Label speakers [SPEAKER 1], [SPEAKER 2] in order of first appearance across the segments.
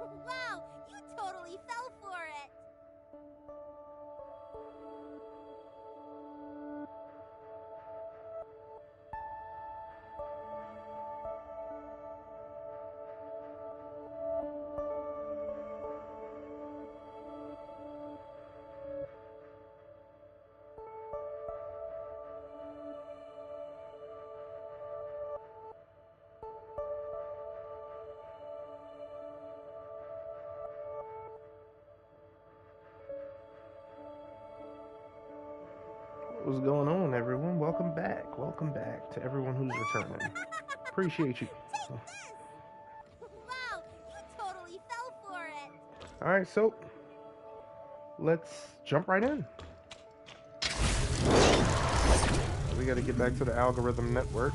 [SPEAKER 1] Wow, you totally fell for it.
[SPEAKER 2] What's going on, everyone? Welcome back. Welcome back to everyone who's returning. Appreciate you.
[SPEAKER 1] Take this. Wow, you totally fell for it.
[SPEAKER 2] All right, so let's jump right in. We got to get back to the algorithm network.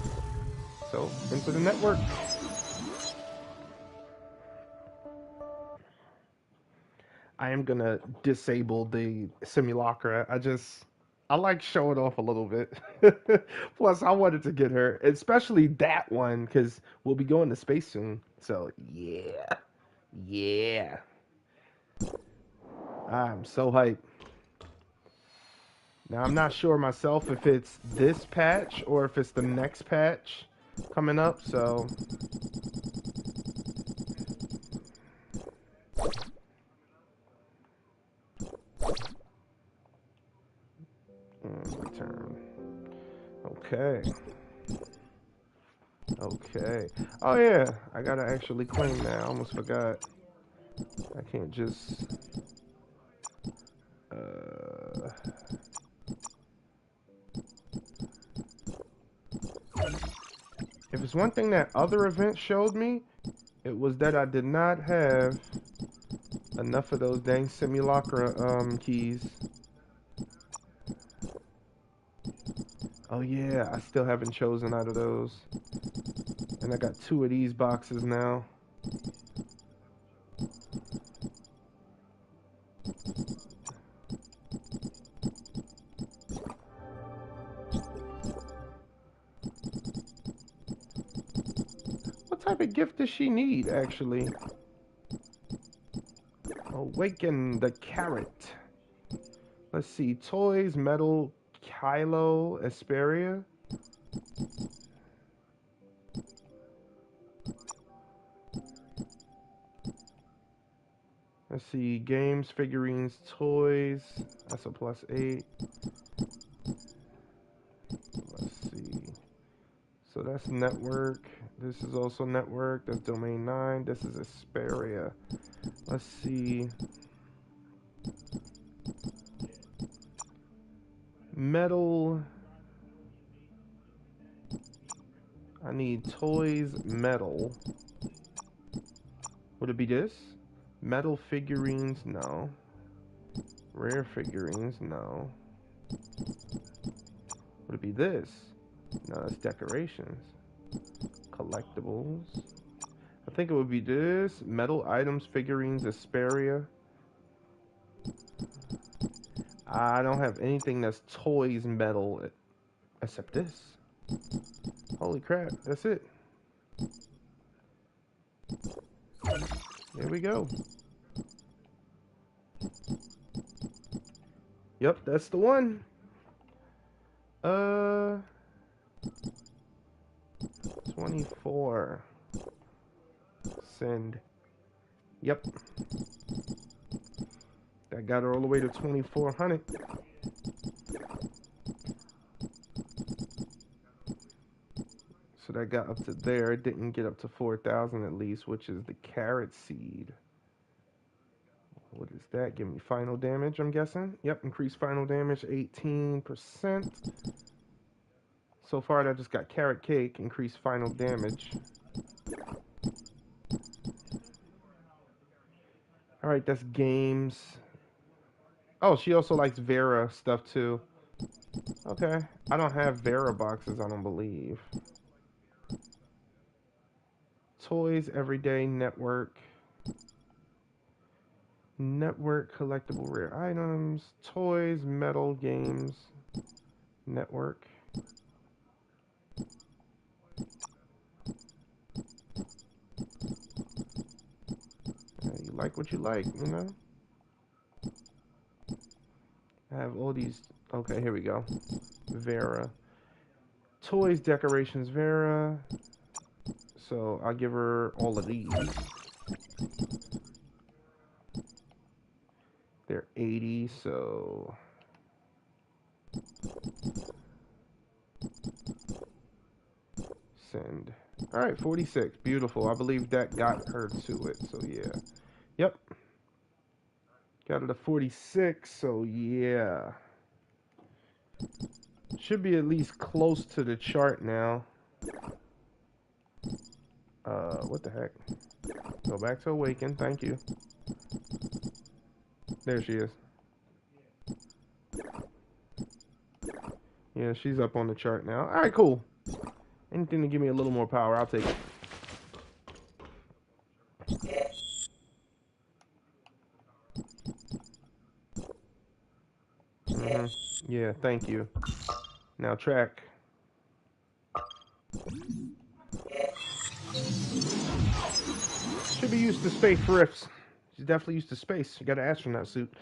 [SPEAKER 2] So, into the network. I am gonna disable the simulacra. I like showing off a little bit. Plus, I wanted to get her, especially that one, because we'll be going to space soon. So, yeah. Yeah. I'm so hyped. Now, I'm not sure myself if it's this patch or if it's the next patch coming up, so. Return. Okay. Okay. Oh, yeah. I gotta actually claim that. I almost forgot. I can't just. If it's one thing that other events showed me, it was that I did not have enough of those dang simulacra keys. Oh yeah, I still haven't chosen out of those. And I got 2 of these boxes now. What type of gift does she need, actually? Awaken the carrot. Let's see. Toys, metal, Kylo, Asperia. Let's see. Games, figurines, toys. That's a +8. Let's see. So that's network. This is also network. That's domain 9. This is Asperia. Let's see. Metal. I need toys, metal. Would it be this? Metal figurines? No. Rare figurines? No. Would it be this? No, that's decorations. Collectibles. I think it would be this. Metal items, figurines, Asperia. I don't have anything that's toys, metal, except this. Holy crap, that's it. There we go. Yep, that's the one. 24. Send. Yep. That got her all the way to 2,400. So that got up to there. It didn't get up to 4,000 at least, which is the carrot seed. What is that? Give me final damage, I'm guessing. Yep, increased final damage 18%. So far, I just got carrot cake, increased final damage. Alright, that's games. Oh, she also likes Vera stuff too. Okay. I don't have Vera boxes, I don't believe. Toys, everyday, network. Network, collectible, rare items. Toys, metal, games. Network. like what you like, you know? I have all these. Okay, here we go. Vera. Toys, decorations, Vera. So I'll give her all of these. They're 80, so... Send. Alright, 46. Beautiful. I believe that got her to it, so yeah. Yep. Got it to 46, so yeah. Should be at least close to the chart now. What the heck? Go back to Awaken, thank you. There she is. Yeah, she's up on the chart now. Alright, cool. Anything to give me a little more power, I'll take it. Yeah, thank you. Now track. Should be used to space rifts. She's definitely used to space. You got an astronaut suit.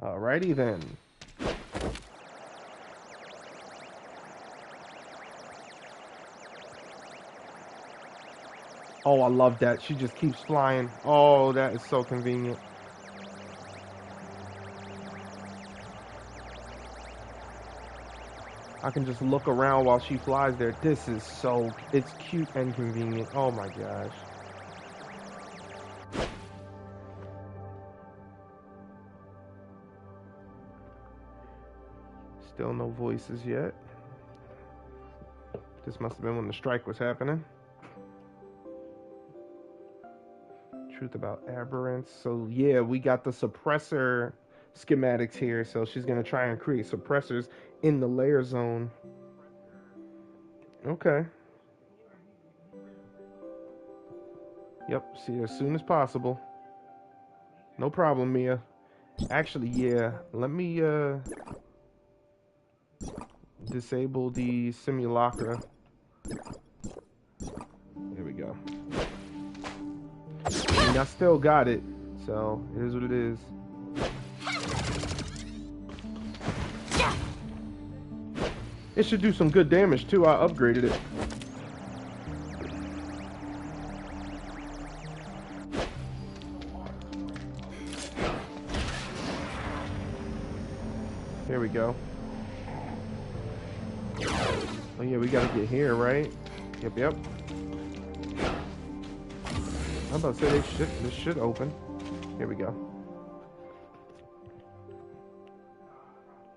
[SPEAKER 2] Alrighty then. Oh, I love that. She just keeps flying. Oh, that is so convenient. I can just look around while she flies there. This is so... It's cute and convenient. Oh my gosh. Still no voices yet. This must have been when the strike was happening. Truth about aberrants. So yeah, we got the suppressor schematics here. So she's going to try and create suppressors in the layer zone. Okay. Yep, see her as soon as possible. No problem, Mia. Actually, yeah, let me disable the simulacra. There we go. And I still got it, so it is what it is. It should do some good damage too. I upgraded it. Here we go. Oh yeah, we gotta get here, right? Yep, yep. I'm about to say this should open. Here we go.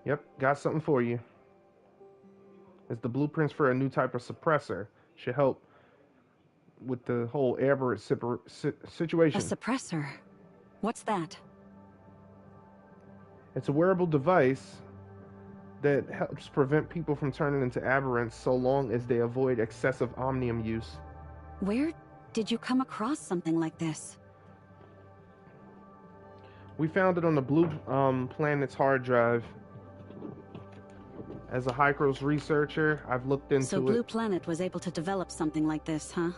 [SPEAKER 2] Yep, got something for you. It's the blueprints for a new type of suppressor. Should help with the whole aberrant situation.
[SPEAKER 3] A suppressor? What's that?
[SPEAKER 2] It's a wearable device that helps prevent people from turning into aberrants so long as they avoid excessive omnium use.
[SPEAKER 3] Where did you come across something like this?
[SPEAKER 2] We found it on the Blue Planet's hard drive. As a Hycros researcher, I've looked into it.
[SPEAKER 3] So Blue Planet was able to develop something like this, huh?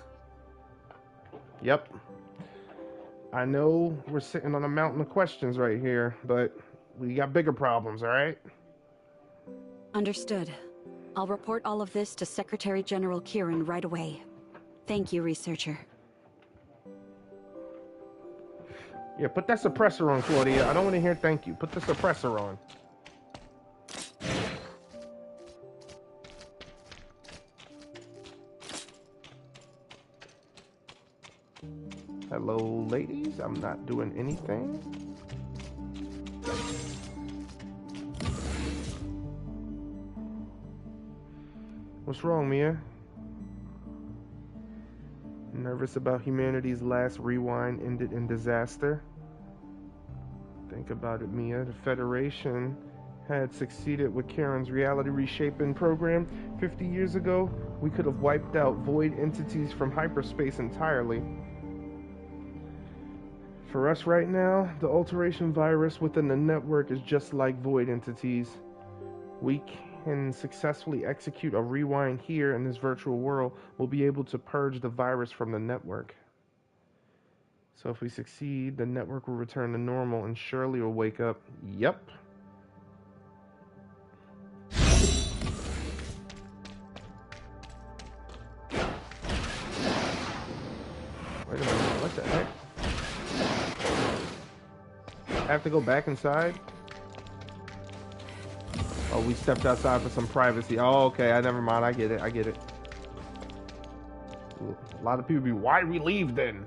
[SPEAKER 2] Yep. I know we're sitting on a mountain of questions right here, but we got bigger problems, all right?
[SPEAKER 3] Understood. I'll report all of this to Secretary General Kieran right away. Thank you, researcher.
[SPEAKER 2] Yeah, put that suppressor on, Claudia. I don't want to hear thank you. Put the suppressor on. Hello, ladies. I'm not doing anything. What's wrong, Mia? Nervous about humanity's last rewind ended in disaster? Think about it, Mia. The Federation had succeeded with Karen's reality reshaping program 50 years ago. We could have wiped out void entities from hyperspace entirely. For us right now, the alteration virus within the network is just like void entities. We can successfully execute a rewind here in this virtual world. We'll be able to purge the virus from the network. So if we succeed, the network will return to normal and Shirley will wake up. Yep. Wait a minute, what the heck? I have to go back inside? Oh, we stepped outside for some privacy. Oh, okay, never mind, I get it. Ooh, a lot of people be, why we leave then?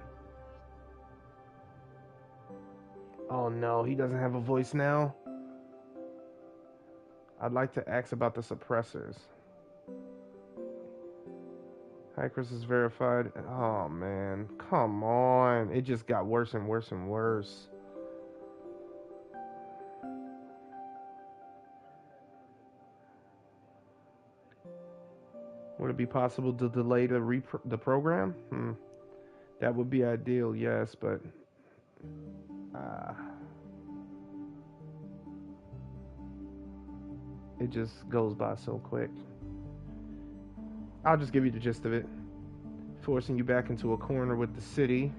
[SPEAKER 2] Oh no, he doesn't have a voice now? I'd like to ask about the suppressors. Hackers is verified. Oh man, come on. It just got worse and worse and worse. Would it be possible to delay the program? That would be ideal, yes, but it just goes by so quick. I'll just give you the gist of it. Forcing you back into a corner with the city.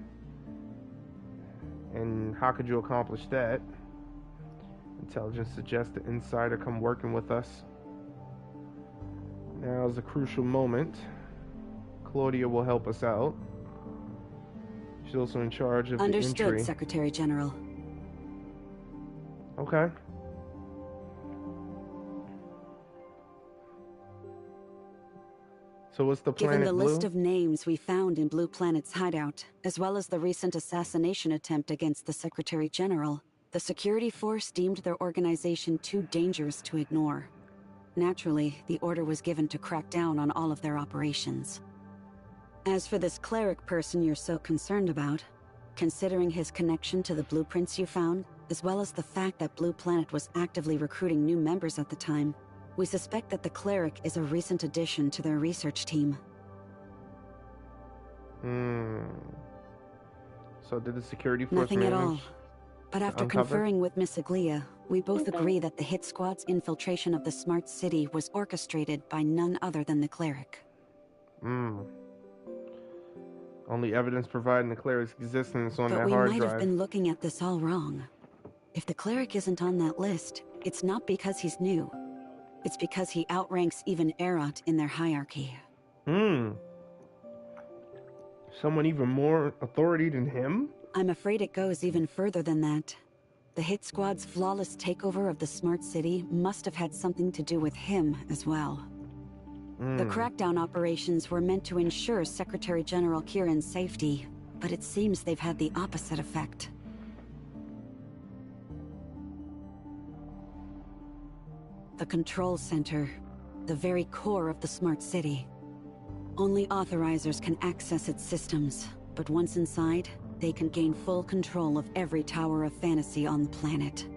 [SPEAKER 2] And how could you accomplish that? Intelligence suggests the insider come working with us. Now is a crucial moment. Claudia will help us out. She's also in charge of the entry.
[SPEAKER 3] Understood, Secretary General.
[SPEAKER 2] Okay. So what's the planet
[SPEAKER 3] Given the
[SPEAKER 2] Blue?
[SPEAKER 3] list of names we found in Blue Planet's hideout, as well as the recent assassination attempt against the Secretary General, the security force deemed their organization too dangerous to ignore. Naturally, the order was given to crack down on all of their operations. As for this cleric person you're so concerned about, considering his connection to the blueprints you found, as well as the fact that Blue Planet was actively recruiting new members at the time, we suspect that the cleric is a recent addition to their research team.
[SPEAKER 2] So did the security force
[SPEAKER 3] Nothing at
[SPEAKER 2] manage
[SPEAKER 3] all. But after conferring with Miss Aglia, we both agree that the hit squad's infiltration of the smart city was orchestrated by none other than the cleric.
[SPEAKER 2] Only evidence providing the cleric's existence on that hard drive.
[SPEAKER 3] But we might have been looking at this all wrong. If the cleric isn't on that list, it's not because he's new. It's because he outranks even Erot in their hierarchy.
[SPEAKER 2] Someone even more authority than him?
[SPEAKER 3] I'm afraid it goes even further than that. The hit squad's flawless takeover of the smart city must have had something to do with him as well. The crackdown operations were meant to ensure Secretary General Kieran's safety, but it seems they've had the opposite effect. The control center, the very core of the smart city. Only authorizers can access its systems, but once inside, they can gain full control of every tower of fantasy on the planet.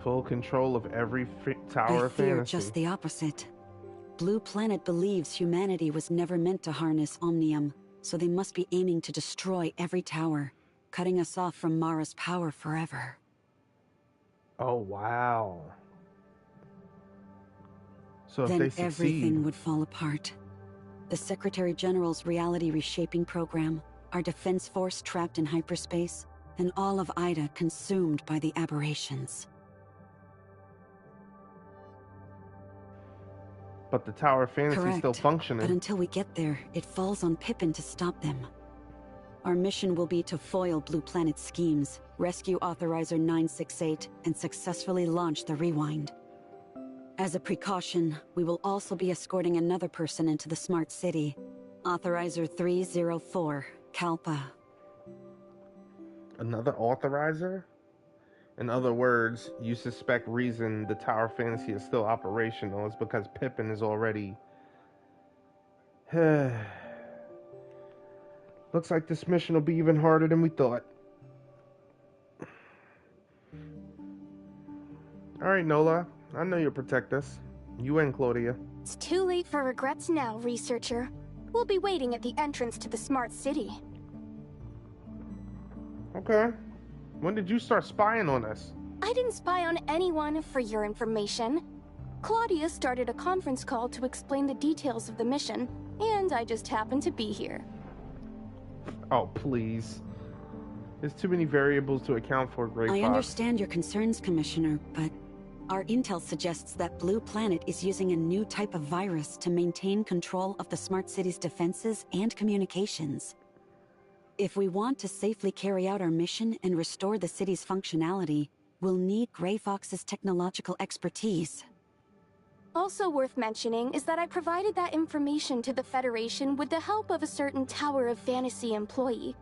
[SPEAKER 2] Full control of every tower of fantasy.
[SPEAKER 3] I fear just the opposite. Blue Planet believes humanity was never meant to harness Omnium, so they must be aiming to destroy every tower, cutting us off from Mara's power forever.
[SPEAKER 2] Oh, wow. So if
[SPEAKER 3] then
[SPEAKER 2] they succeed,
[SPEAKER 3] everything would fall apart. The Secretary General's reality reshaping program, our defense force trapped in hyperspace, and all of Ida consumed by the aberrations.
[SPEAKER 2] But the Tower of Fantasy is still functioning.
[SPEAKER 3] But until we get there, it falls on Pippin to stop them. Our mission will be to foil Blue Planet's schemes, rescue Authorizer 968, and successfully launch the Rewind. As a precaution, we will also be escorting another person into the smart city, Authorizer 304, Kalpa.
[SPEAKER 2] Another Authorizer? In other words, you suspect reason the Tower of Fantasy is still operational is because Pippin is already... Looks like this mission will be even harder than we thought. Alright, Nola. I know you'll protect us. You and Claudia.
[SPEAKER 4] It's too late for regrets now, researcher. We'll be waiting at the entrance to the smart city.
[SPEAKER 2] Okay. When did you start spying on us?
[SPEAKER 4] I didn't spy on anyone, for your information. Claudia started a conference call to explain the details of the mission, and I just happened to be here.
[SPEAKER 2] Oh, please. There's too many variables to account for, Gray Fox.
[SPEAKER 3] I understand your concerns, Commissioner, but our intel suggests that Blue Planet is using a new type of virus to maintain control of the smart city's defenses and communications. If we want to safely carry out our mission and restore the city's functionality, we'll need Gray Fox's technological expertise.
[SPEAKER 4] Also worth mentioning is that I provided that information to the Federation with the help of a certain Tower of Fantasy employee.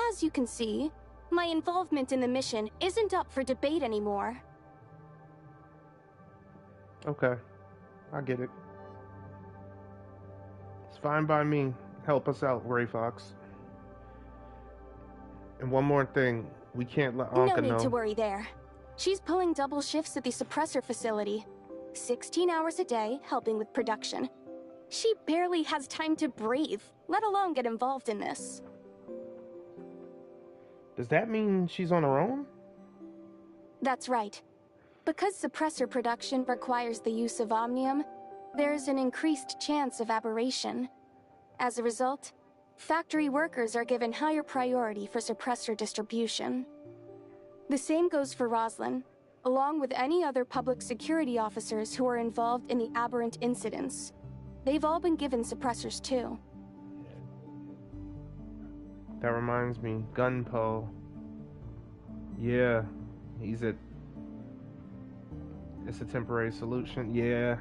[SPEAKER 4] As you can see, my involvement in the mission isn't up for debate anymore.
[SPEAKER 2] Okay. I get it. It's fine by me. Help us out, Gray Fox. And one more thing. We can't let Anka know.
[SPEAKER 4] No need to worry there. She's pulling double shifts at the suppressor facility. 16 hours a day, helping with production. She barely has time to breathe, let alone get involved in this.
[SPEAKER 2] Does that mean she's on her own?
[SPEAKER 4] That's right. Because suppressor production requires the use of omnium, there's an increased chance of aberration. As a result, factory workers are given higher priority for suppressor distribution. The same goes for Roslyn, along with any other public security officers who are involved in the aberrant incidents. They've all been given suppressors too.
[SPEAKER 2] That reminds me, Gunpo. Yeah, it's a temporary solution. Yeah.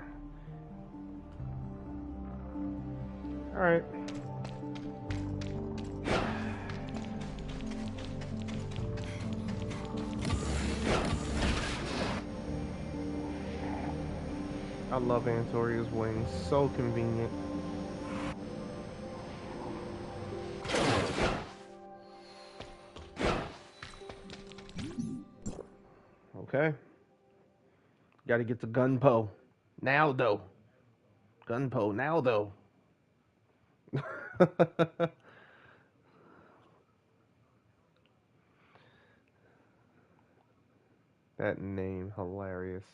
[SPEAKER 2] Alright. I love Antoria's wings. So convenient. Okay. Gotta get to Gunpo. Now, though. Gunpo, now, though. That name, hilarious.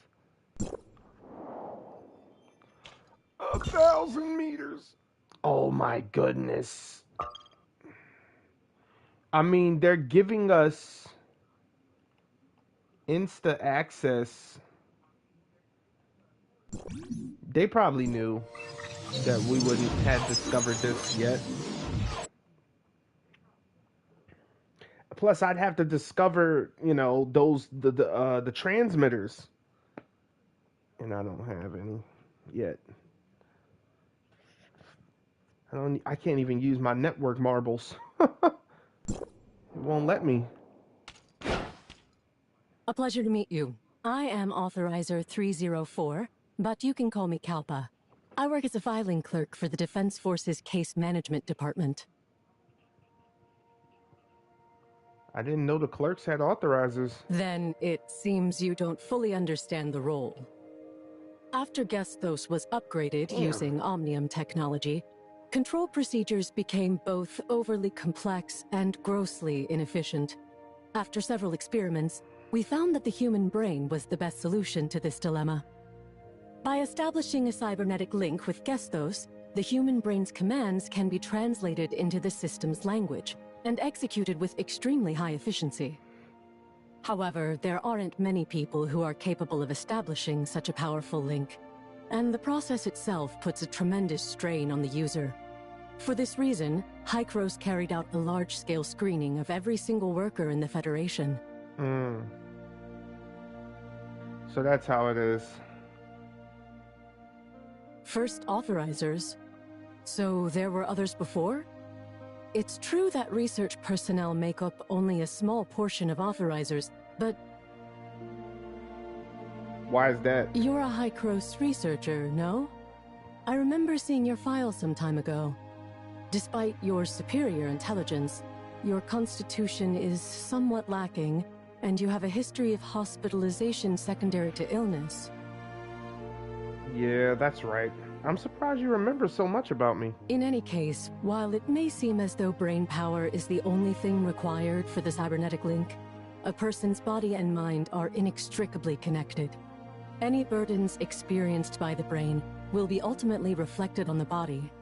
[SPEAKER 2] 1,000 meters. Oh my goodness. I mean, they're giving us Insta access. They probably knew that we wouldn't have discovered this yet. Plus, I'd have to discover, you know, the transmitters, and I don't have any yet. I can't even use my network marbles. It won't let me.
[SPEAKER 5] A pleasure to meet you. I am Authorizer 304, but you can call me Kalpa. I work as a filing clerk for the Defense Forces Case Management Department.
[SPEAKER 2] I didn't know the clerks had authorizers.
[SPEAKER 5] Then it seems you don't fully understand the role. After Gestos was upgraded using Omnium technology, control procedures became both overly complex and grossly inefficient. After several experiments, we found that the human brain was the best solution to this dilemma. By establishing a cybernetic link with Gestos, the human brain's commands can be translated into the system's language and executed with extremely high efficiency. However, there aren't many people who are capable of establishing such a powerful link, and the process itself puts a tremendous strain on the user. For this reason, Hykros carried out a large-scale screening of every single worker in the Federation.
[SPEAKER 2] So that's how it is.
[SPEAKER 5] First authorizers? So there were others before? It's true that research personnel make up only a small portion of authorizers, but...
[SPEAKER 2] Why is that?
[SPEAKER 5] You're a Hykros researcher, no? I remember seeing your file some time ago. Despite your superior intelligence, your constitution is somewhat lacking, and you have a history of hospitalization secondary to illness.
[SPEAKER 2] Yeah, that's right. I'm surprised you remember so much about me.
[SPEAKER 5] In any case, while it may seem as though brain power is the only thing required for the cybernetic link, a person's body and mind are inextricably connected. Any burdens experienced by the brain will be ultimately reflected on the body.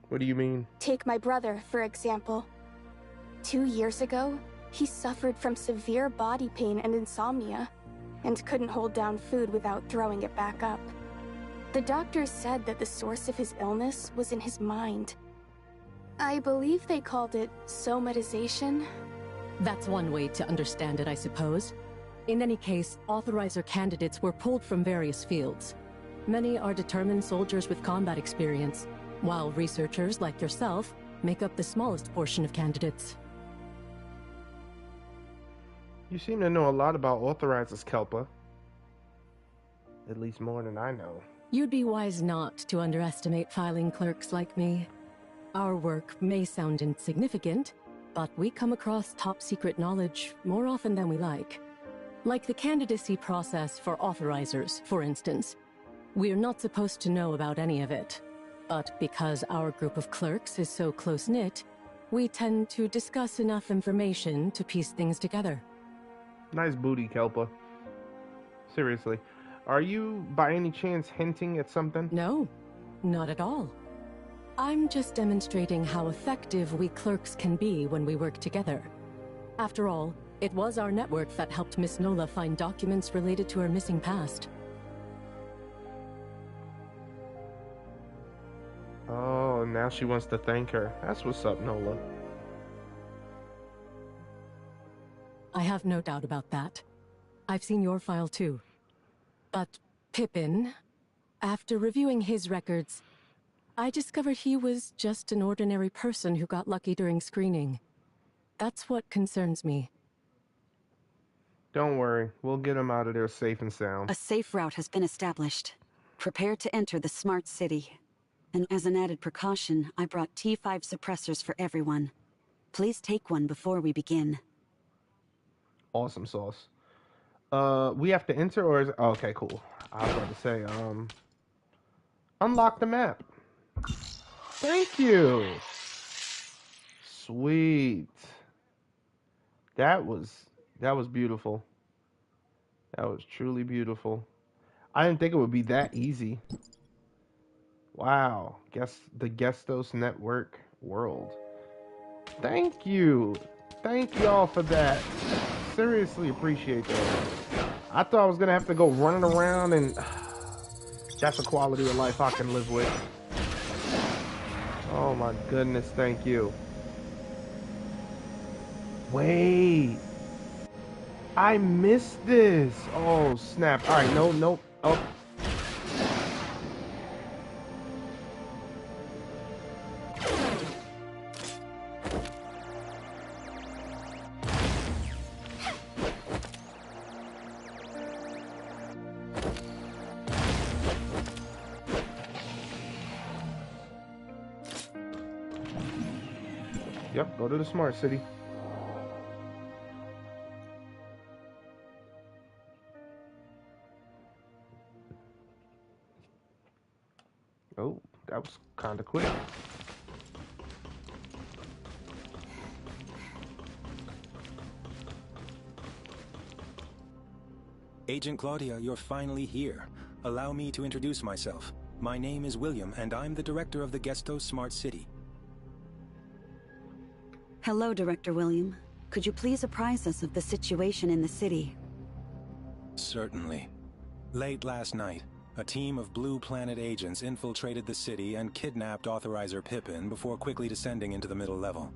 [SPEAKER 2] What do you mean?
[SPEAKER 4] Take my brother, for example. 2 years ago, he suffered from severe body pain and insomnia, and couldn't hold down food without throwing it back up. The doctors said that the source of his illness was in his mind. I believe they called it somatization.
[SPEAKER 5] That's one way to understand it, I suppose. In any case, authorizer candidates were pulled from various fields. Many are determined soldiers with combat experience, while researchers like yourself make up the smallest portion of candidates.
[SPEAKER 2] You seem to know a lot about authorizers, Kalpa. At least more than I know.
[SPEAKER 5] You'd be wise not to underestimate filing clerks like me. Our work may sound insignificant, but we come across top-secret knowledge more often than we like. Like the candidacy process for authorizers, for instance. We're not supposed to know about any of it. But because our group of clerks is so close-knit, we tend to discuss enough information to piece things together.
[SPEAKER 2] Nice booty, Kalpa. Seriously. Are you, by any chance, hinting at something?
[SPEAKER 5] No, not at all. I'm just demonstrating how effective we clerks can be when we work together. After all, it was our network that helped Miss Nola find documents related to her missing past.
[SPEAKER 2] Oh, now she wants to thank her. That's what's up, Nola.
[SPEAKER 5] I have no doubt about that. I've seen your file too. But Pippin, after reviewing his records, I discovered he was just an ordinary person who got lucky during screening. That's what concerns me.
[SPEAKER 2] Don't worry. We'll get him out of there safe and sound.
[SPEAKER 3] A safe route has been established. Prepare to enter the smart city. And as an added precaution, I brought T5 suppressors for everyone. Please take one before we begin.
[SPEAKER 2] Awesome sauce. We have to enter, or is it... Oh, okay, cool. I was about to say, unlock the map. Thank you. Sweet. That was beautiful. That was truly beautiful. I didn't think it would be that easy. Wow. The Gestos Network world. Thank you. Thank y'all for that. Seriously appreciate that. I thought I was gonna have to go running around, and that's a quality of life I can live with. Oh my goodness, thank you. Wait. I missed this. Oh snap. Alright, nope. Oh. Yep, go to the smart city. Oh, that was kind of quick.
[SPEAKER 6] Agent Claudia, you're finally here. Allow me to introduce myself. My name is William, and I'm the director of the Gestos Smart City.
[SPEAKER 3] Hello, Director William. Could you please apprise us of the situation in the city?
[SPEAKER 6] Certainly. Late last night, a team of Blue Planet agents infiltrated the city and kidnapped Authorizer Pippin before quickly descending into the middle level.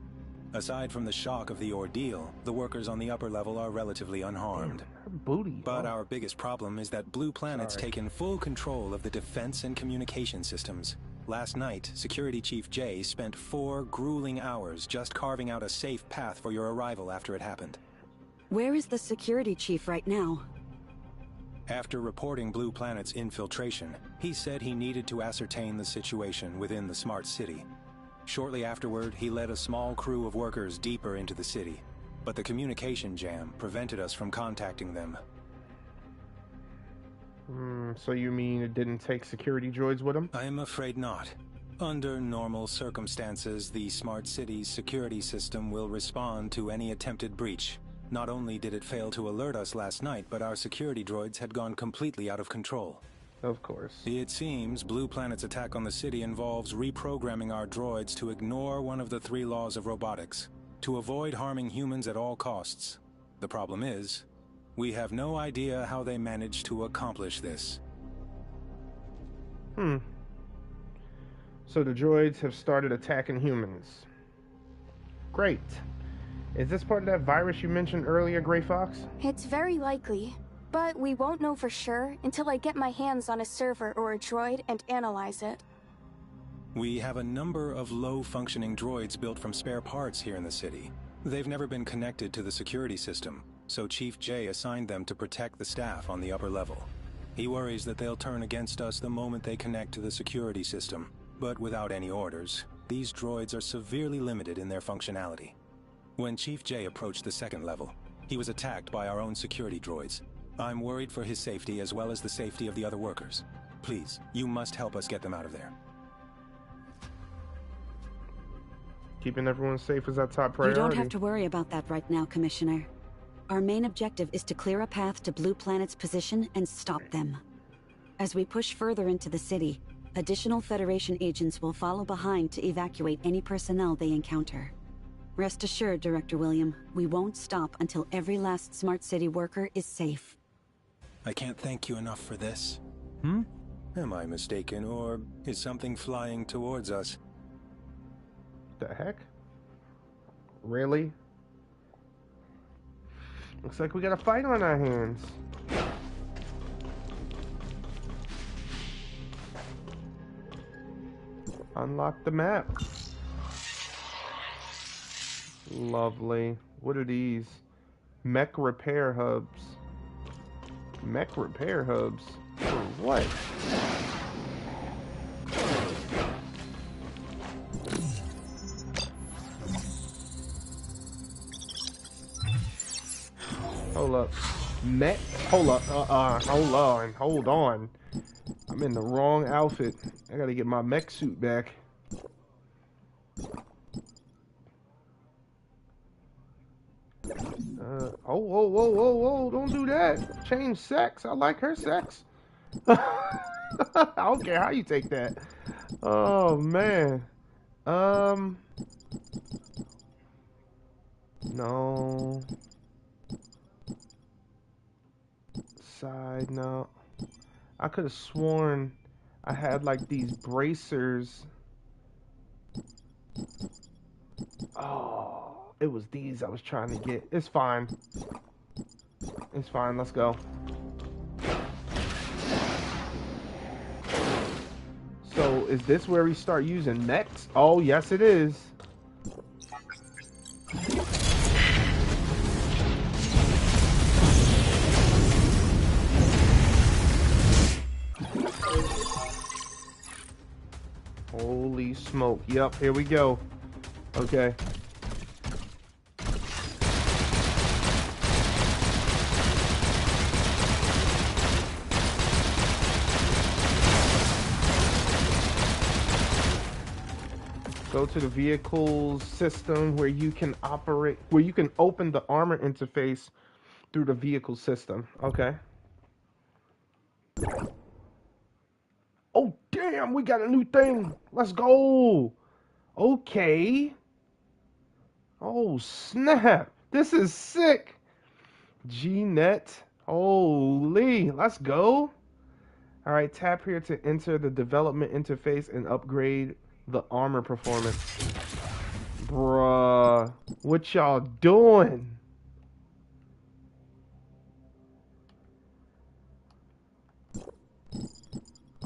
[SPEAKER 6] Aside from the shock of the ordeal, the workers on the upper level are relatively unharmed. But our biggest problem is that Blue Planet's taken full control of the defense and communication systems. Last night, Security Chief Jay spent 4 grueling hours just carving out a safe path for your arrival after it happened.
[SPEAKER 3] Where is the security chief right now?
[SPEAKER 6] After reporting Blue Planet's infiltration, he said he needed to ascertain the situation within the smart city. Shortly afterward, he led a small crew of workers deeper into the city, but the communication jam prevented us from contacting them.
[SPEAKER 2] So you mean it didn't take security droids with them?
[SPEAKER 6] I am afraid not. Under normal circumstances, the smart city's security system will respond to any attempted breach. Not only did it fail to alert us last night, but our security droids had gone completely out of control.
[SPEAKER 2] Of course.
[SPEAKER 6] It seems Blue Planet's attack on the city involves reprogramming our droids to ignore one of the 3 laws of robotics, to avoid harming humans at all costs. The problem is, we have no idea how they managed to accomplish this.
[SPEAKER 2] So the droids have started attacking humans. Great. Is this part of that virus you mentioned earlier, Gray Fox?
[SPEAKER 4] It's very likely, but we won't know for sure until I get my hands on a server or a droid and analyze it.
[SPEAKER 6] We have a number of low-functioning droids built from spare parts here in the city. They've never been connected to the security system, so Chief J assigned them to protect the staff on the upper level. He worries that they'll turn against us the moment they connect to the security system. But without any orders, these droids are severely limited in their functionality. When Chief J approached the 2nd level, he was attacked by our own security droids. I'm worried for his safety as well as the safety of the other workers. Please, you must help us get them out of there.
[SPEAKER 2] Keeping everyone safe is our top priority.
[SPEAKER 3] You don't have to worry about that right now, Commissioner. Our main objective is to clear a path to Blue Planet's position and stop them. As we push further into the city, additional Federation agents will follow behind to evacuate any personnel they encounter. Rest assured, Director William, we won't stop until every last Smart City worker is safe.
[SPEAKER 6] I can't thank you enough for this. Am I mistaken, or is something flying towards us?
[SPEAKER 2] The heck? Really? Looks like we got a fight on our hands. Unlock the map. Lovely. What are these? Mech repair hubs. Mech repair hubs? For what? Hold up. Mech? Hold up. Hold on. I'm in the wrong outfit. I gotta get my mech suit back. Whoa, don't do that. Change sex. I like her sex. I don't care how you take that. Oh, man. No. Side, no. I could have sworn I had, like, these bracers. Oh. It was these I was trying to get. It's fine. It's fine. Let's go. So, is this where we start using mechs? Oh, yes, it is. Holy smoke. Yep, here we go. Okay. Go to the vehicles system where you can operate, where you can open the armor interface through the vehicle system. Okay. Oh, damn, we got a new thing. Let's go. Okay. Oh, snap. This is sick. G-Net. Holy. Let's go. All right, tap here to enter the development interface and upgrade the armor performance. Bruh, what y'all doing?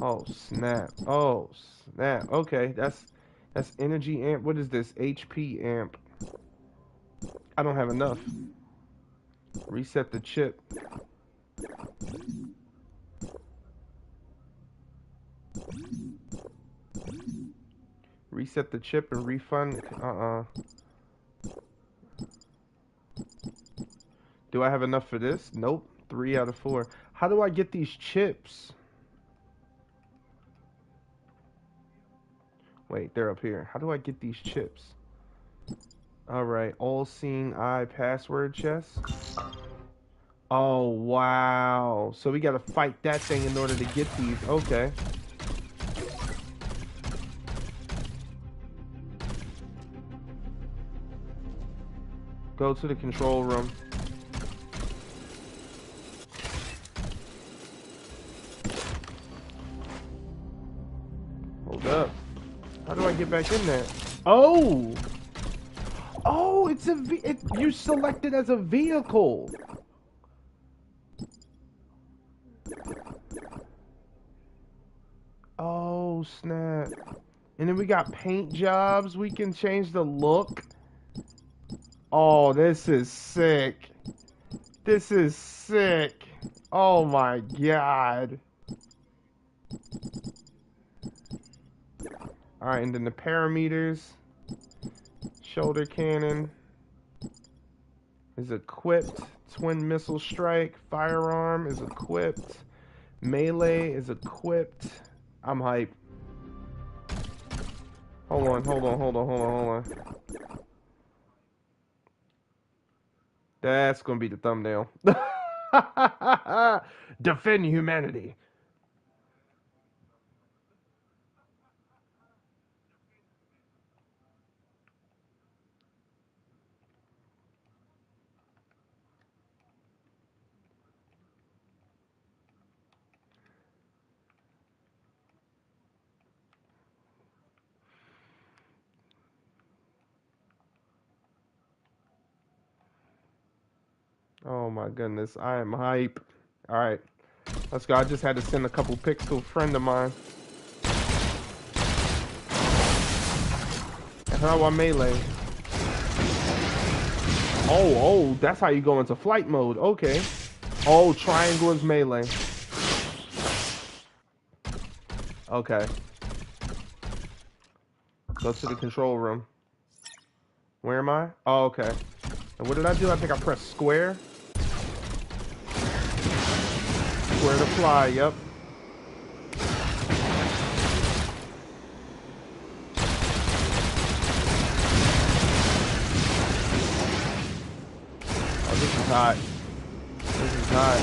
[SPEAKER 2] Oh snap. Oh snap. Okay, that's energy amp. What is this? HP amp. I don't have enough. Reset the chip. Reset the chip and refund. Do I have enough for this? Nope. 3 out of 4. How do I get these chips? Wait, they're up here. How do I get these chips? Alright, all-seeing eye password chest. Oh, wow. So we gotta fight that thing in order to get these. Okay. Go to the control room. Hold up. How do I get back in there? Oh! Oh, it's you selected as a vehicle. Oh, snap. And then we got paint jobs. We can change the look. Oh, this is sick. This is sick. Oh my god. Alright, and then the parameters. Shoulder cannon is equipped. Twin missile strike. Firearm is equipped. Melee is equipped. I'm hype. Hold on. That's gonna be the thumbnail. Defend humanity. Oh my goodness, I am hype. Alright, let's go. I just had to send a couple pics to a friend of mine. And how about melee? Oh, that's how you go into flight mode. Okay. Oh, triangle is melee. Okay. Go to the control room. Where am I? Oh, okay. And what did I do? I think I pressed square. Square to fly, yep. Oh, this is hot. This is hot.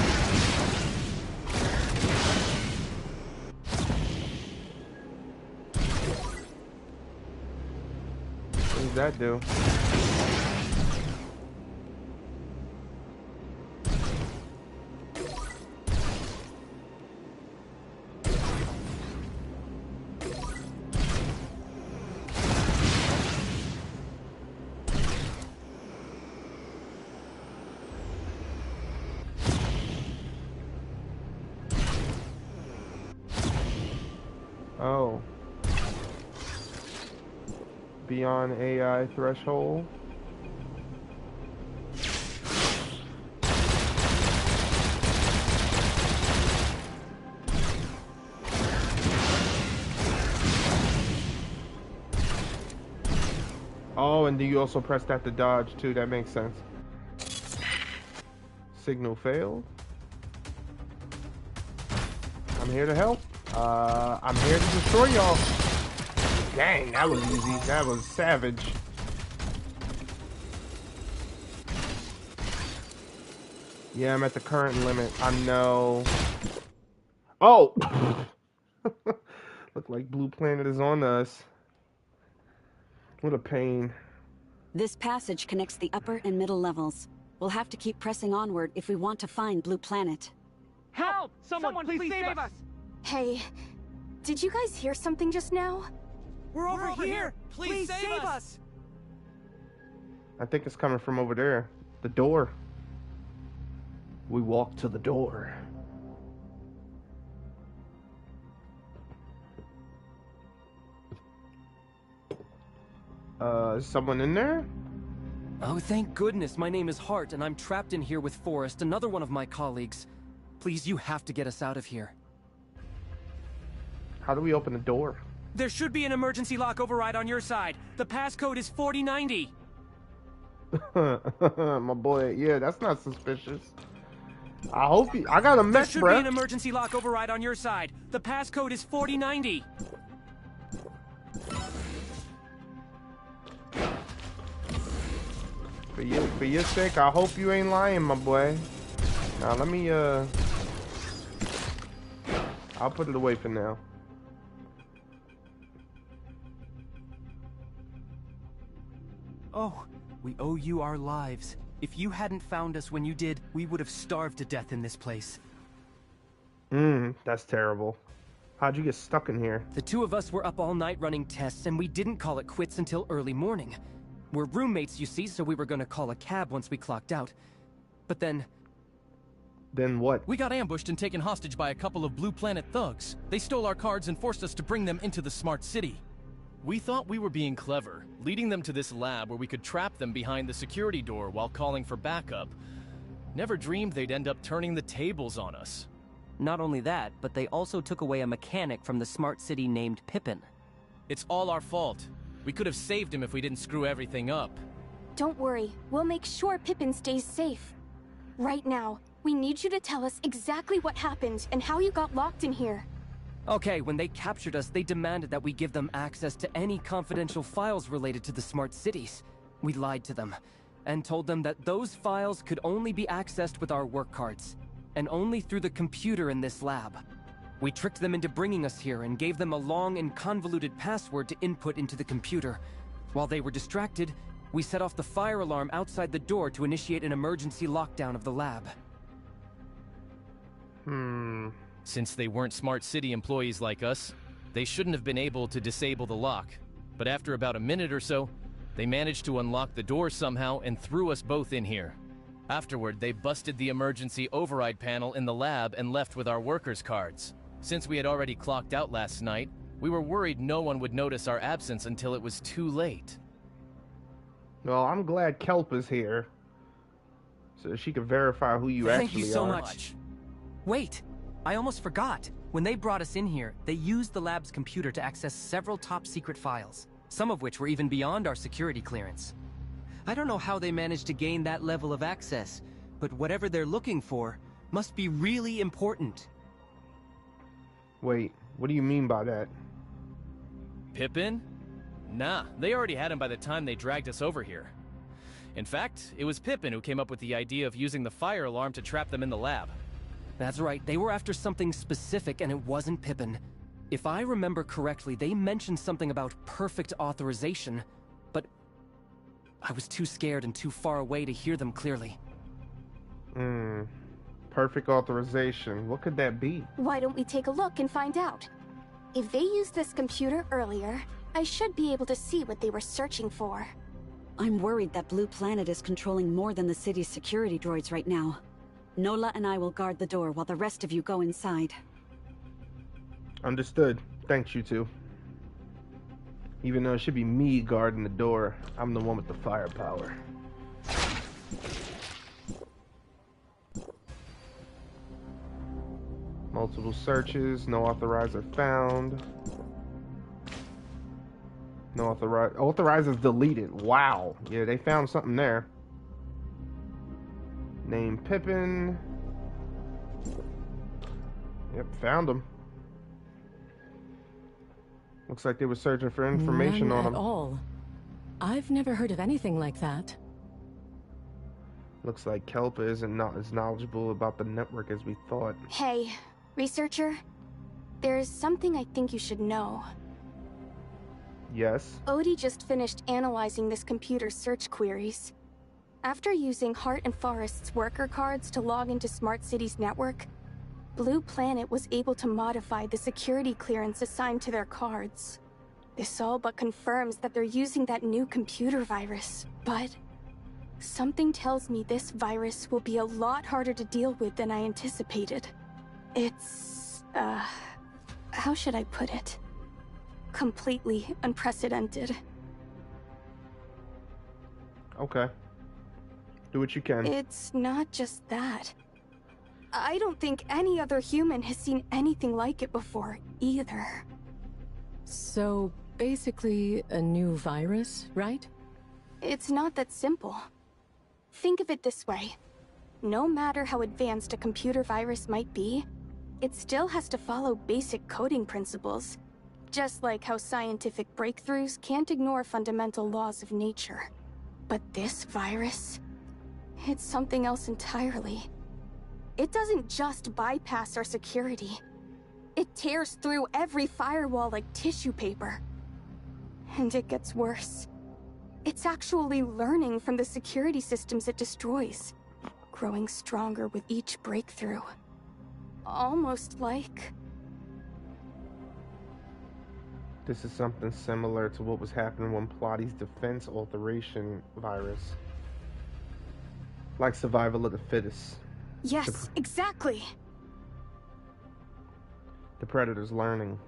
[SPEAKER 2] What does that do? Oh. Beyond AI threshold. Oh, and do you also press that to dodge too? That makes sense. Signal failed. I'm here to help. I'm here to destroy y'all. Dang, that was easy. That was savage. Yeah, I'm at the current limit. I know. Oh! Look like Blue Planet is on us. What a pain.
[SPEAKER 3] This passage connects the upper and middle levels. We'll have to keep pressing onward if we want to find Blue Planet.
[SPEAKER 7] Help! Someone please save us!
[SPEAKER 4] Hey, did you guys hear something just now?
[SPEAKER 7] We're over here! Please save us!
[SPEAKER 2] I think it's coming from over there. The door. We walk to the door. Is someone in there?
[SPEAKER 7] Oh, thank goodness. My name is Hart, and I'm trapped in here with Forrest, another one of my colleagues. Please, you have to get us out of here.
[SPEAKER 2] How do we open the door?
[SPEAKER 7] There should be an emergency lock override on your side. The passcode is 4090.
[SPEAKER 2] My boy, yeah, that's not suspicious. I hope you. I got a
[SPEAKER 7] There
[SPEAKER 2] mech,
[SPEAKER 7] should be
[SPEAKER 2] bruh.
[SPEAKER 7] an emergency lock override on your side. The passcode is 4090.
[SPEAKER 2] For your sake, I hope you ain't lying, my boy. Now let me I'll put it away for now.
[SPEAKER 7] Oh, we owe you our lives. If you hadn't found us when you did, we would have starved to death in this place.
[SPEAKER 2] That's terrible. How'd you get stuck in here?
[SPEAKER 7] The two of us were up all night running tests, and we didn't call it quits until early morning. We're roommates, you see, so we were gonna call a cab once we clocked out. But then...
[SPEAKER 2] Then what?
[SPEAKER 8] We got ambushed and taken hostage by a couple of Blue Planet thugs. They stole our cards and forced us to bring them into the smart city. We thought we were being clever, leading them to this lab where we could trap them behind the security door while calling for backup. Never dreamed they'd end up turning the tables on us.
[SPEAKER 9] Not only that, but they also took away a mechanic from the smart city named Pippin.
[SPEAKER 8] It's all our fault. We could have saved him if we didn't screw everything up.
[SPEAKER 4] Don't worry, we'll make sure Pippin stays safe. Right now, we need you to tell us exactly what happened and how you got locked in here.
[SPEAKER 7] Okay, when they captured us, they demanded that we give them access to any confidential files related to the smart cities. We lied to them, and told them that those files could only be accessed with our work cards, and only through the computer in this lab. We tricked them into bringing us here and gave them a long and convoluted password to input into the computer. While they were distracted, we set off the fire alarm outside the door to initiate an emergency lockdown of the lab.
[SPEAKER 8] Since they weren't smart city employees like us, they shouldn't have been able to disable the lock. But after about a minute or so, they managed to unlock the door somehow and threw us both in here. Afterward, they busted the emergency override panel in the lab and left with our workers' cards. Since we had already clocked out last night, we were worried no one would notice our absence until it was too late.
[SPEAKER 2] Well, I'm glad Kalpa's here, so she can verify who you actually are.
[SPEAKER 7] Thank you so much. Wait, I almost forgot. When they brought us in here, they used the lab's computer to access several top-secret files, some of which were even beyond our security clearance. I don't know how they managed to gain that level of access, but whatever they're looking for must be really important.
[SPEAKER 2] Wait, what do you mean by that?
[SPEAKER 8] Pippin? Nah, they already had him by the time they dragged us over here. In fact, it was Pippin who came up with the idea of using the fire alarm to trap them in the lab.
[SPEAKER 7] That's right, they were after something specific and it wasn't Pippin. If I remember correctly, they mentioned something about perfect authorization, but I was too scared and too far away to hear them clearly.
[SPEAKER 2] Perfect authorization. What could that be?
[SPEAKER 4] Why don't we take a look and find out? If they used this computer earlier, I should be able to see what they were searching for.
[SPEAKER 3] I'm worried that Blue Planet is controlling more than the city's security droids right now. Nola and I will guard the door while the rest of you go inside.
[SPEAKER 2] Understood. Thanks, you two. Even though it should be me guarding the door, I'm the one with the firepower. Multiple searches, no authorizer found. No authorizers deleted. Wow. Yeah, they found something there. Name Pippin. Yep, found him. Looks like they were searching for information on him.
[SPEAKER 5] None at all. I've never heard of anything like that.
[SPEAKER 2] Looks like Kalpa isn't not as knowledgeable about the network as we thought.
[SPEAKER 4] Hey, researcher. There's something I think you should know.
[SPEAKER 2] Yes.
[SPEAKER 4] Odie just finished analyzing this computer's search queries. After using Hart and Forrest's worker cards to log into Smart City's network, Blue Planet was able to modify the security clearance assigned to their cards. This all but confirms that they're using that new computer virus, but something tells me this virus will be a lot harder to deal with than I anticipated. It's, how should I put it? Completely unprecedented.
[SPEAKER 2] Okay. Do what you can.
[SPEAKER 4] It's not just that. I don't think any other human has seen anything like it before, either.
[SPEAKER 5] So, basically a new virus, right?
[SPEAKER 4] It's not that simple. Think of it this way. no matter how advanced a computer virus might be, it still has to follow basic coding principles, just like how scientific breakthroughs can't ignore fundamental laws of nature. But this virus, it's something else entirely. It doesn't just bypass our security. It tears through every firewall like tissue paper. And it gets worse. It's actually learning from the security systems it destroys, growing stronger with each breakthrough. Almost like...
[SPEAKER 2] This is something similar to what was happening when Plotty's defense alteration virus. Like survival of the fittest.
[SPEAKER 4] Yes, exactly.
[SPEAKER 2] The Predator's learning.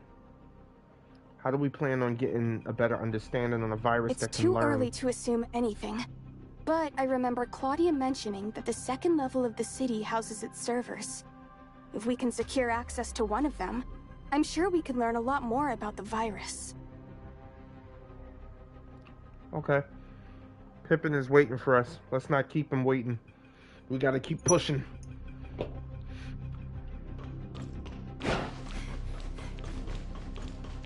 [SPEAKER 2] How do we plan on getting a better understanding on a virus that can learn?
[SPEAKER 4] It's too early to assume anything. But I remember Claudia mentioning that the second level of the city houses its servers. If we can secure access to one of them, I'm sure we can learn a lot more about the virus.
[SPEAKER 2] Okay. Pippin is waiting for us. Let's not keep him waiting. We gotta keep pushing.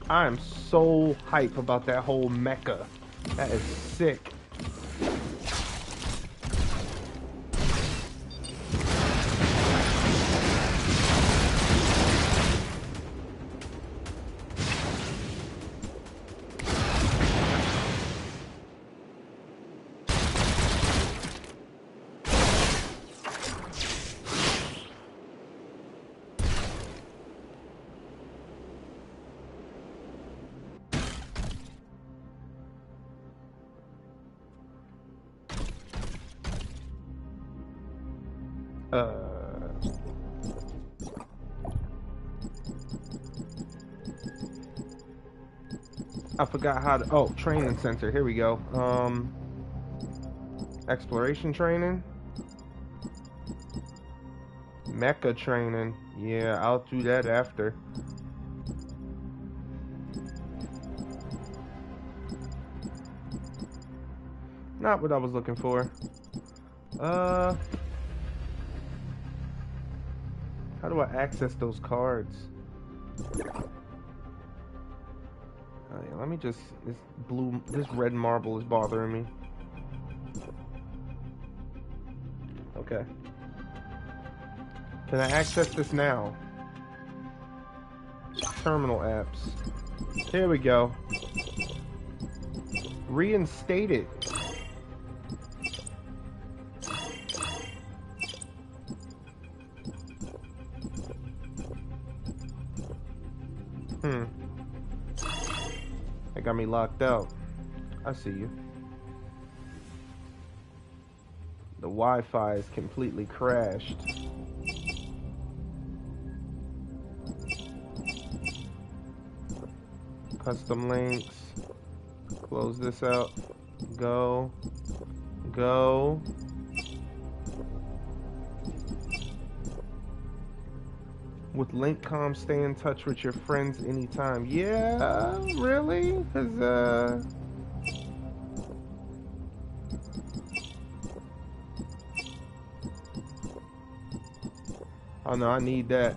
[SPEAKER 2] I am so hype about that whole mecha. That is sick. I forgot how to, oh, training center, here we go. Exploration training. Mecha training, yeah, I'll do that after. Not what I was looking for. How do I access those cards? Yeah, let me just, this red marble is bothering me. Okay. Can I access this now? Terminal apps. Here we go. Reinstate it. That got me locked out. I see you. The Wi-Fi is completely crashed. Custom links. Close this out. Go. Go. With LinkCom, stay in touch with your friends anytime. Yeah, really? 'Cause, oh no, I need that.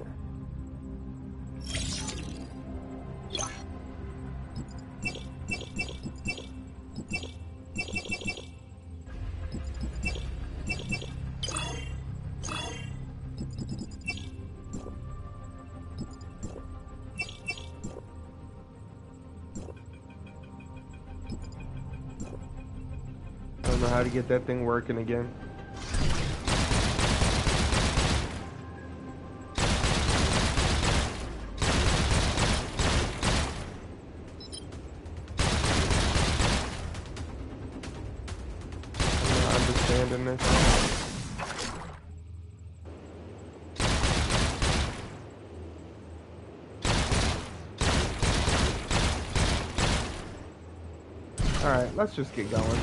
[SPEAKER 2] How to get that thing working again. I'm not understanding this. Alright, let's just get going.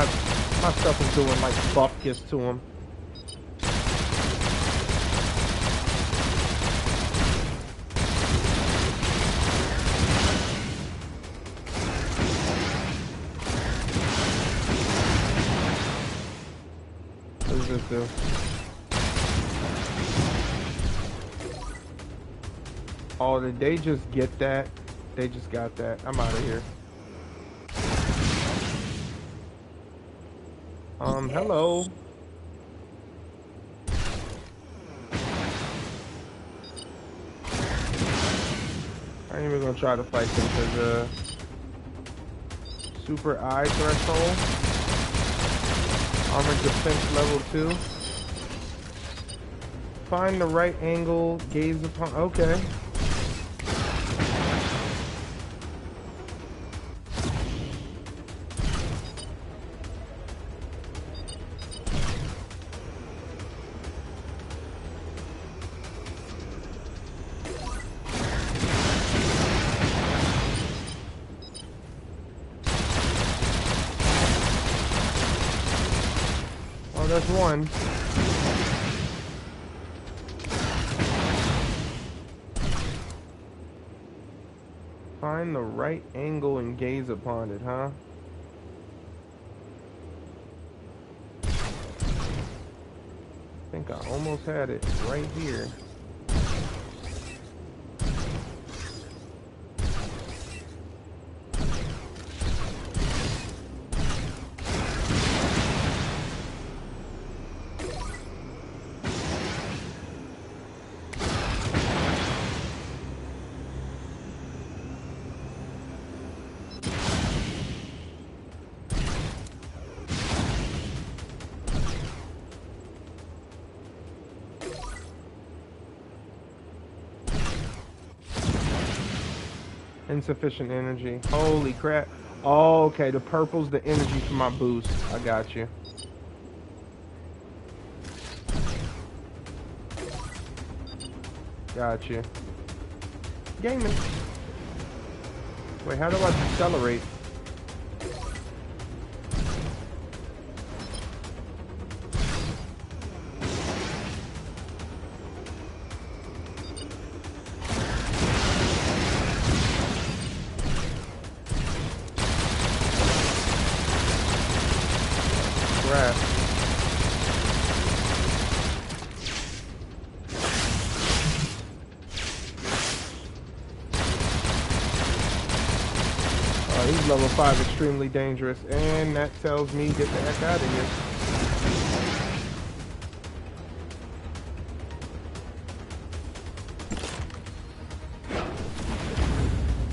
[SPEAKER 2] my stuff is doing like bupkis to him. What does this do? Oh, did they just get that? They just got that. I'm out of here. Hello. I ain't even gonna try to fight them because, super eye threshold. Armor defense level 2. Find the right angle, gaze upon, okay. That's one. Find the right angle and gaze upon it, huh? I think I almost had it right here. Insufficient energy. Holy crap. Oh, okay, the purple's the energy for my boost. I got you. Got you. Gaming. Wait, how do I decelerate? He's level 5, extremely dangerous, and that tells me get the heck out of here.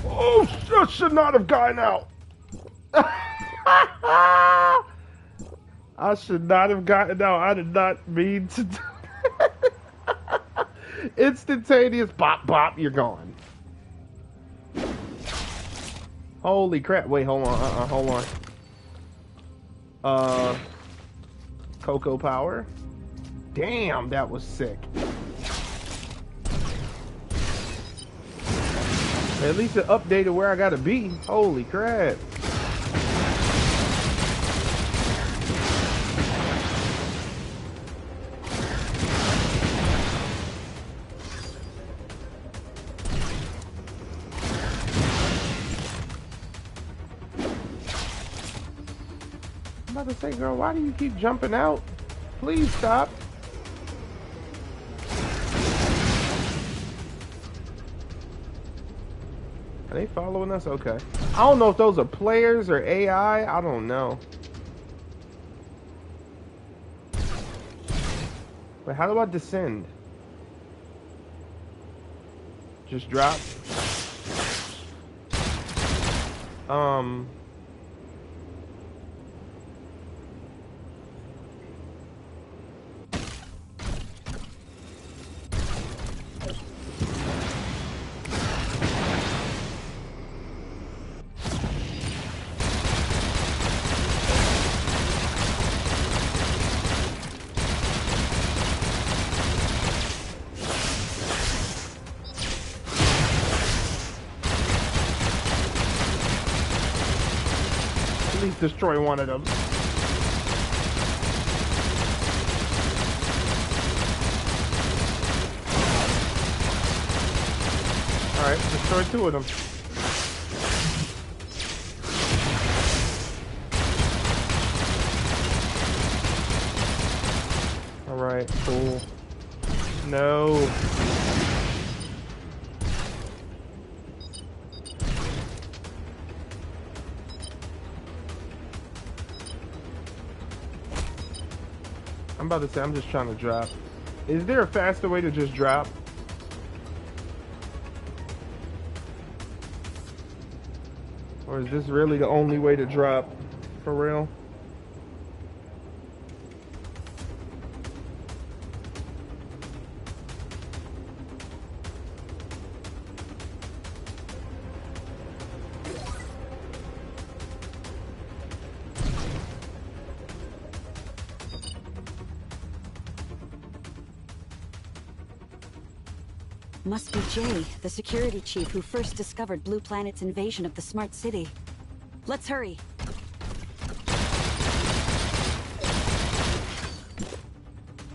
[SPEAKER 2] Oh, I should not have gotten out. I should not have gotten out. I did not mean to do that. Instantaneous bop bop, you're gone. Holy crap. Wait, hold on. Hold on. Cocoa Power. Damn, that was sick. At least it updated where I gotta be. Holy crap. I'm about to say, girl, why do you keep jumping out? Please stop. Are they following us? Okay. I don't know if those are players or AI. I don't know. Wait, how do I descend? Just drop? Destroy one of them. destroyed 2 of them. Alright, cool. No. I'm about to say, I'm just trying to drop. Is there a faster way to just drop? Or is this really the only way to drop? For real?
[SPEAKER 3] Must be Jay, the security chief who first discovered Blue Planet's invasion of the Smart City. Let's hurry.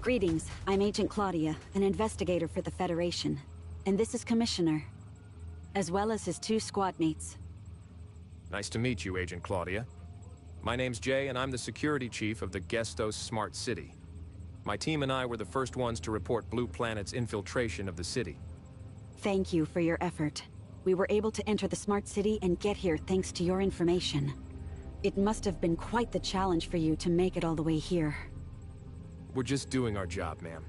[SPEAKER 3] Greetings, I'm Agent Claudia, an investigator for the Federation. And this is Commissioner, as well as his 2 squad mates.
[SPEAKER 10] Nice to meet you, Agent Claudia. My name's Jay, and I'm the security chief of the Gestos Smart City. My team and I were the first ones to report Blue Planet's infiltration of the city.
[SPEAKER 3] Thank you for your effort. We were able to enter the Smart City and get here thanks to your information. It must have been quite the challenge for you to make it all the way here.
[SPEAKER 10] We're just doing our job, ma'am.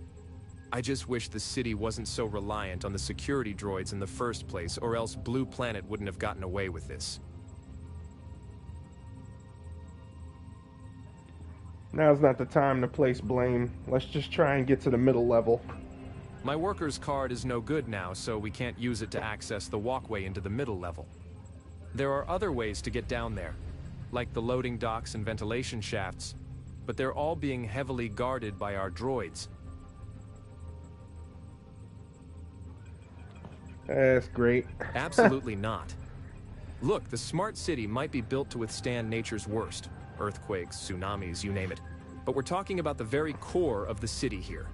[SPEAKER 10] I just wish the city wasn't so reliant on the security droids in the first place, or else Blue Planet wouldn't have gotten away with this.
[SPEAKER 2] Now's not the time to place blame. Let's just try and get to the middle level.
[SPEAKER 10] My worker's card is no good now, so we can't use it to access the walkway into the middle level. There are other ways to get down there, like the loading docks and ventilation shafts, but they're all being heavily guarded by our droids.
[SPEAKER 2] That's great.
[SPEAKER 10] Absolutely not. Look, the Smart City might be built to withstand nature's worst. Earthquakes, tsunamis, you name it. But we're talking about the very core of the city here.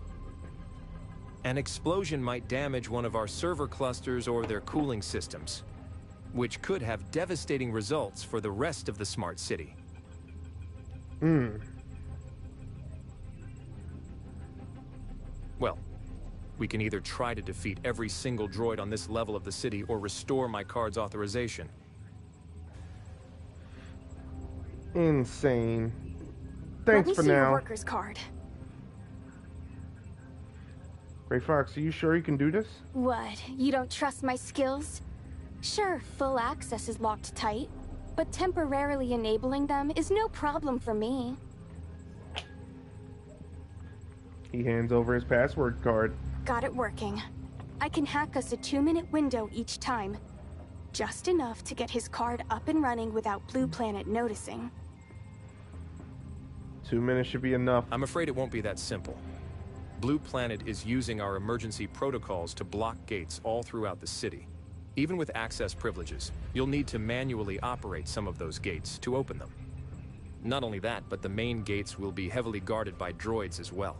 [SPEAKER 10] An explosion might damage one of our server clusters or their cooling systems, which could have devastating results for the rest of the Smart City. Well, we can either try to defeat every single droid on this level of the city or restore my card's authorization.
[SPEAKER 2] Insane. Thanks for now.
[SPEAKER 4] Let me see your worker's card.
[SPEAKER 2] Gray Fox, are you sure you can do this?
[SPEAKER 4] What, you don't trust my skills? Sure, full access is locked tight, but temporarily enabling them is no problem for me.
[SPEAKER 2] He hands over his password card.
[SPEAKER 4] Got it working. I can hack us a 2-minute window each time. Just enough to get his card up and running without Blue Planet noticing.
[SPEAKER 2] 2 minutes should be enough.
[SPEAKER 10] I'm afraid it won't be that simple. Blue Planet is using our emergency protocols to block gates all throughout the city. Even with access privileges, you'll need to manually operate some of those gates to open them. Not only that, but the main gates will be heavily guarded by droids as well.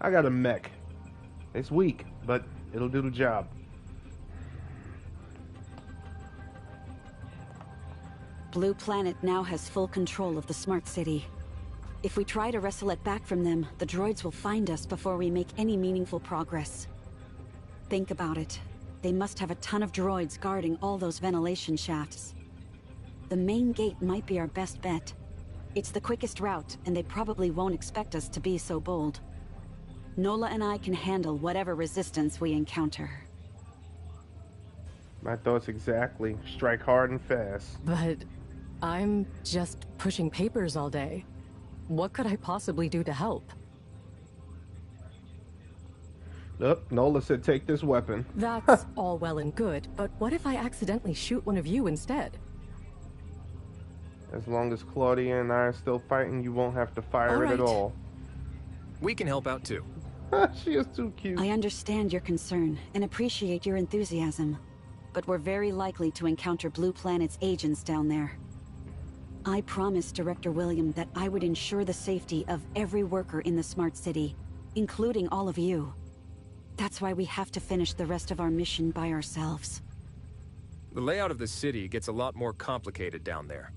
[SPEAKER 2] I got a mech. It's weak, but it'll do the job.
[SPEAKER 3] Blue Planet now has full control of the Smart City. If we try to wrestle it back from them, the droids will find us before we make any meaningful progress. Think about it. They must have a ton of droids guarding all those ventilation shafts. The main gate might be our best bet. It's the quickest route, and they probably won't expect us to be so bold. Nola and I can handle whatever resistance we encounter.
[SPEAKER 2] My thoughts exactly. Strike hard and fast.
[SPEAKER 5] But I'm just pushing papers all day. What could I possibly do to help?
[SPEAKER 2] Nola said take this weapon.
[SPEAKER 5] That's all well and good, but what if I accidentally shoot one of you instead?
[SPEAKER 2] As long as Claudia and I are still fighting, you won't have to fire it at all.
[SPEAKER 10] We can help out too.
[SPEAKER 2] She is too cute.
[SPEAKER 3] I understand your concern and appreciate your enthusiasm, but we're very likely to encounter Blue Planet's agents down there. I promised Director William that I would ensure the safety of every worker in the Smart City, including all of you. That's why we have to finish the rest of our mission by ourselves.
[SPEAKER 10] The layout of the city gets a lot more complicated down there.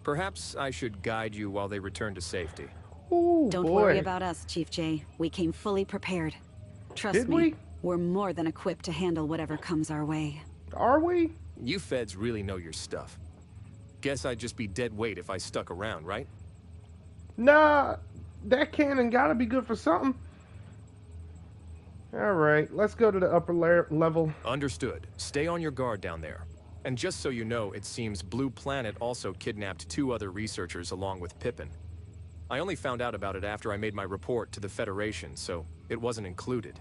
[SPEAKER 10] Perhaps I should guide you while they return to safety.
[SPEAKER 2] Ooh,
[SPEAKER 3] Don't
[SPEAKER 2] boy.
[SPEAKER 3] worry about us, Chief J. We came fully prepared. Trust
[SPEAKER 2] Did
[SPEAKER 3] me,
[SPEAKER 2] we?
[SPEAKER 3] we're more than equipped to handle whatever comes our way.
[SPEAKER 2] Are we?
[SPEAKER 10] You feds really know your stuff. Guess I'd just be dead weight if I stuck around, right?
[SPEAKER 2] Nah, that cannon gotta be good for something. Alright, let's go to the upper level.
[SPEAKER 10] Understood. Stay on your guard down there. And just so you know, it seems Blue Planet also kidnapped 2 other researchers along with Pippin. I only found out about it after I made my report to the Federation, so it wasn't included.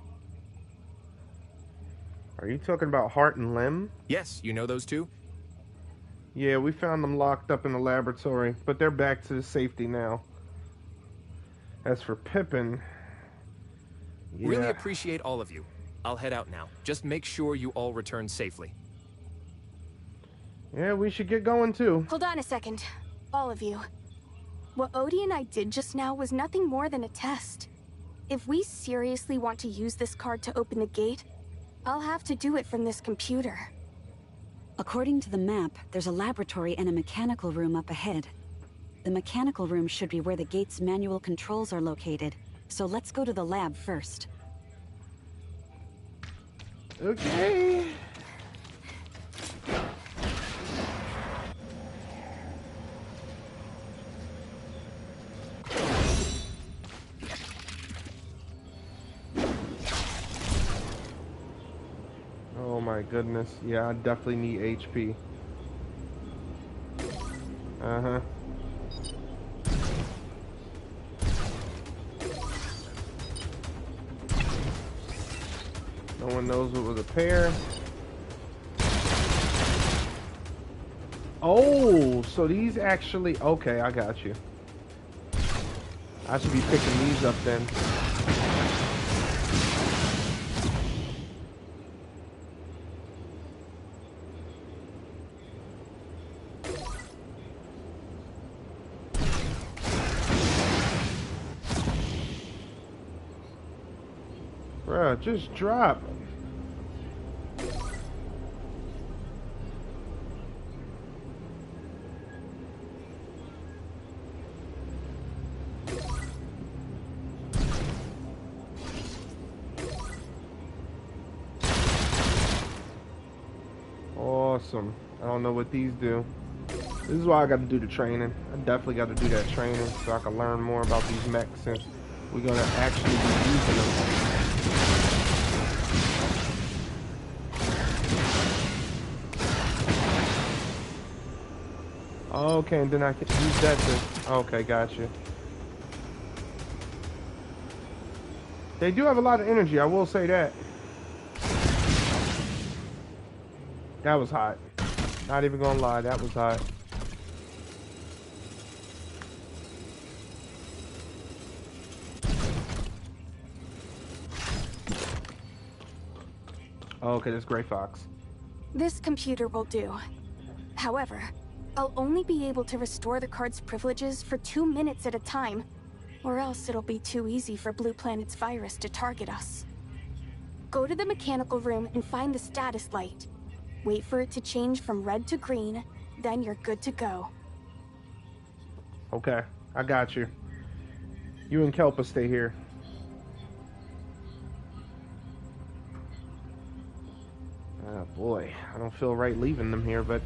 [SPEAKER 2] Are you talking about Heart and Limb?
[SPEAKER 10] Yes, you know those 2?
[SPEAKER 2] Yeah, we found them locked up in the laboratory, but they're back to safety now. As for Pippin... Yeah.
[SPEAKER 10] Really appreciate all of you. I'll head out now. Just make sure you all return safely.
[SPEAKER 2] Yeah, we should get going too.
[SPEAKER 4] Hold on a second. All of you. What Odie and I did just now was nothing more than a test. If we seriously want to use this card to open the gate, I'll have to do it from this computer.
[SPEAKER 3] According to the map, there's a laboratory and a mechanical room up ahead. The mechanical room should be where the gate's manual controls are located, so let's go to the lab first.
[SPEAKER 2] Okay. Oh my goodness. Yeah, I definitely need HP. Uh-huh. No one knows what was a pair. Oh, so these actually... Okay, I got you. I should be picking these up then. Bruh, just drop. Awesome. I don't know what these do. This is why I got to do the training. I definitely got to do that training so I can learn more about these mechs since we're going to actually be using them. Okay, and then I can use that to... Okay, gotcha. They do have a lot of energy, I will say that. That was hot. Not even gonna lie, that was hot. Okay, that's Gray Fox.
[SPEAKER 4] This computer will do. However, I'll only be able to restore the card's privileges for 2 minutes at a time, or else it'll be too easy for Blue Planet's virus to target us. Go to the mechanical room and find the status light. Wait for it to change from red to green, then you're good to go.
[SPEAKER 2] Okay, I got you. You and Kalpa stay here. Oh boy, I don't feel right leaving them here, but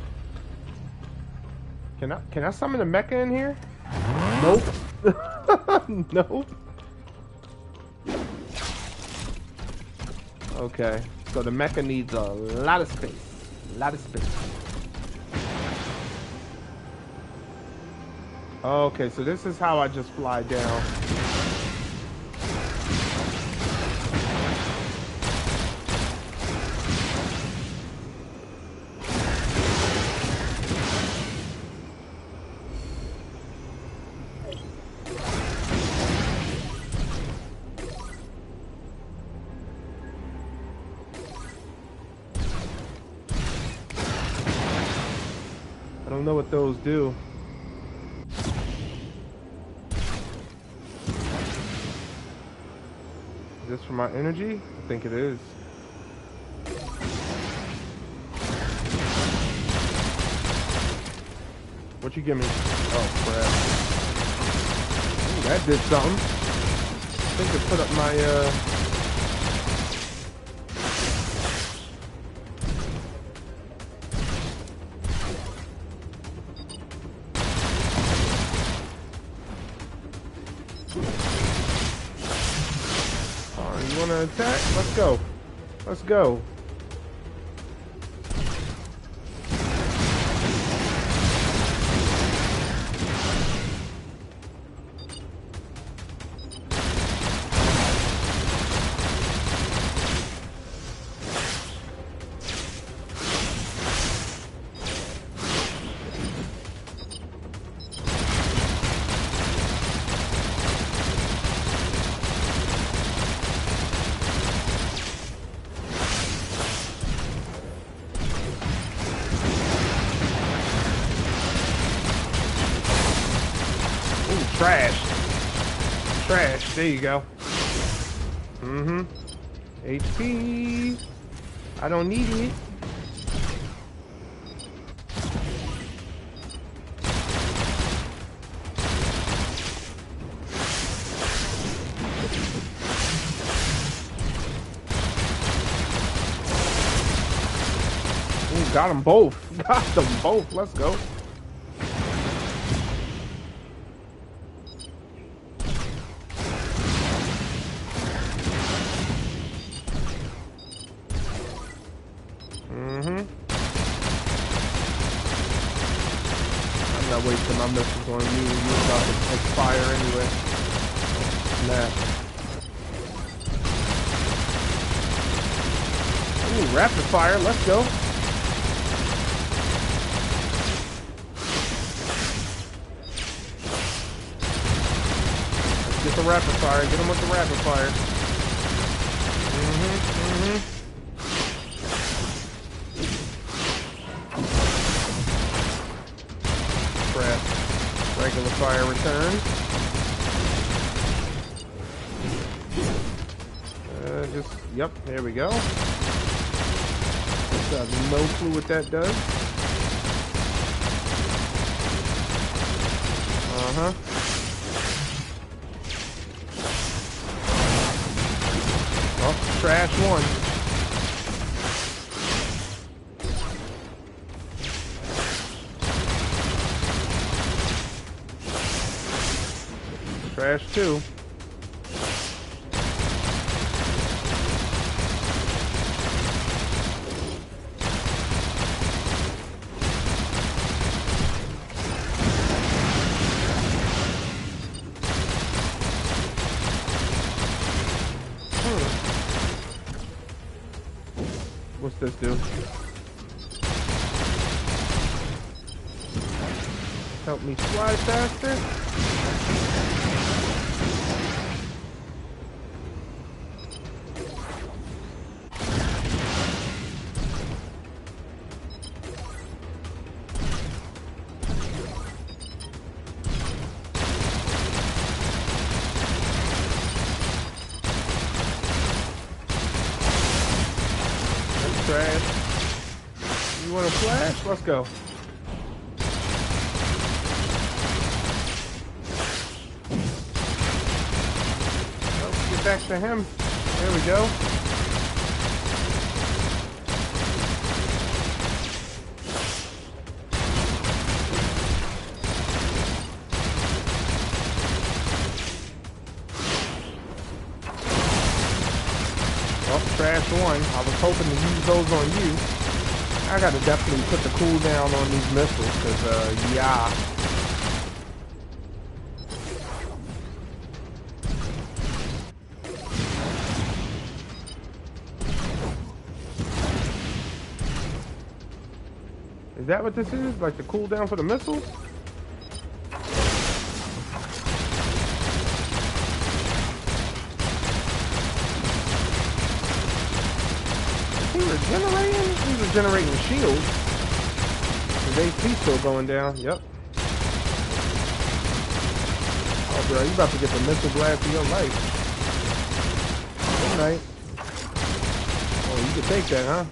[SPEAKER 2] can I summon a mecha in here? Nope. Nope. Okay, so the mecha needs a lot of space. A lot of space. Okay, so this is how I just fly down. I don't know what those do. Is this for my energy? I think it is. What you give me? Oh, crap. Ooh, that did something. I think it put up my, Oh, you want to attack? Let's go. Let's go. Trash. Trash. There you go. HP. I don't need it. Ooh, got them both. Got them both. Let's go. I'm not wasting my missiles on you. You're about to expire anyway. Snap. Ooh, rapid fire. Let's go. Let's get the rapid fire. Get him with the rapid fire. Regular fire return. Yep, there we go. Just have no clue what that does. Oh, trash one. Trash two. What's this do? Help me fly faster? Trash. You want to flash? Let's go. Let's get back to him. There we go. Trash one. I was hoping to use those on you. I gotta definitely put the cooldown on these missiles, because, yeah. Is that what this is? Like the cooldown for the missiles? He's regenerating shields. His AP still going down. Yep. Oh, bro, you about to get the missile blast of your life. Alright. Oh, you can take that, huh?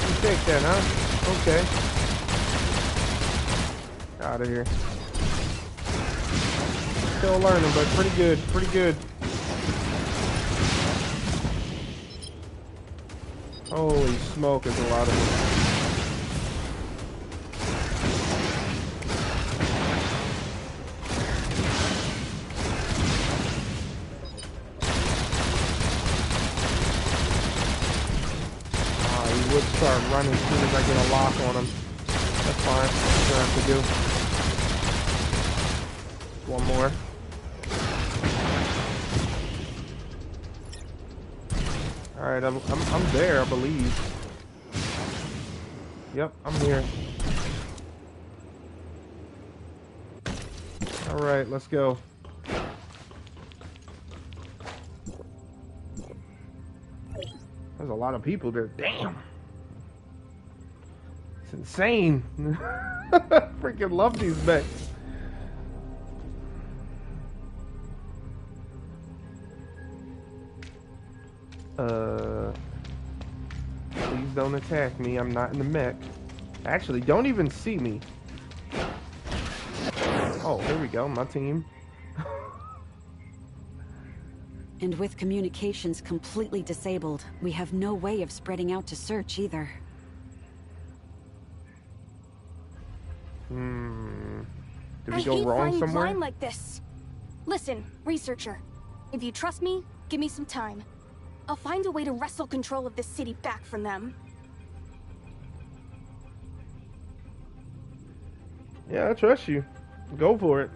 [SPEAKER 2] You take that, huh? Okay. Out of here. Still learning, but pretty good. Pretty good. Holy smoke, there's a lot of them. He would start running as soon as I get a lock on him. That's fine. That's what I have to do. One more. Alright, I'm there, I believe. Yep, I'm here. Alright, let's go. There's a lot of people there. Damn. It's insane. Freaking love these mechs. Please don't attack me. I'm not in the mech. Actually, don't even see me. Oh, here we go. My team.
[SPEAKER 3] And with communications completely disabled, we have no way of spreading out to search either.
[SPEAKER 2] Did we go wrong somewhere?
[SPEAKER 4] I hate flying blind like this. Listen, researcher. If you trust me, give me some time. I'll find a way to wrestle control of this city back from them.
[SPEAKER 2] Yeah, I trust you. Go for it.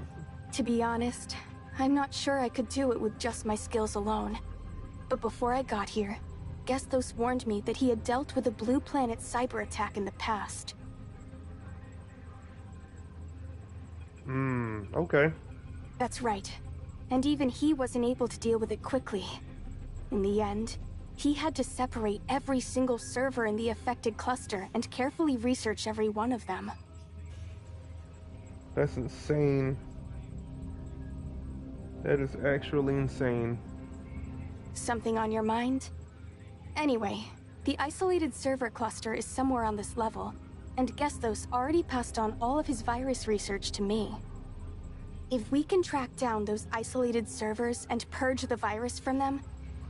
[SPEAKER 4] To be honest, I'm not sure I could do it with just my skills alone. But before I got here, Gestos warned me that he had dealt with a Blue Planet cyber attack in the past.
[SPEAKER 2] Okay.
[SPEAKER 4] That's right. And even he wasn't able to deal with it quickly. In the end, he had to separate every single server in the affected cluster and carefully research every one of them.
[SPEAKER 2] That's insane. That is actually insane.
[SPEAKER 4] Something on your mind? Anyway, the isolated server cluster is somewhere on this level, and Gestos already passed on all of his virus research to me. If we can track down those isolated servers and purge the virus from them,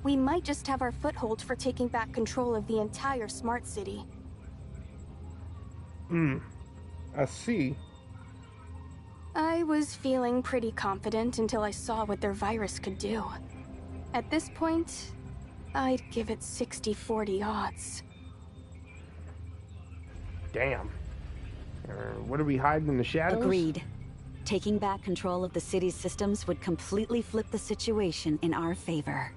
[SPEAKER 4] we might just have our foothold for taking back control of the entire smart city.
[SPEAKER 2] I see.
[SPEAKER 4] I was feeling pretty confident until I saw what their virus could do. At this point, I'd give it 60-40 odds.
[SPEAKER 2] Damn. What are we hiding in the shadows?
[SPEAKER 3] Agreed. Taking back control of the city's systems would completely flip the situation in our favor.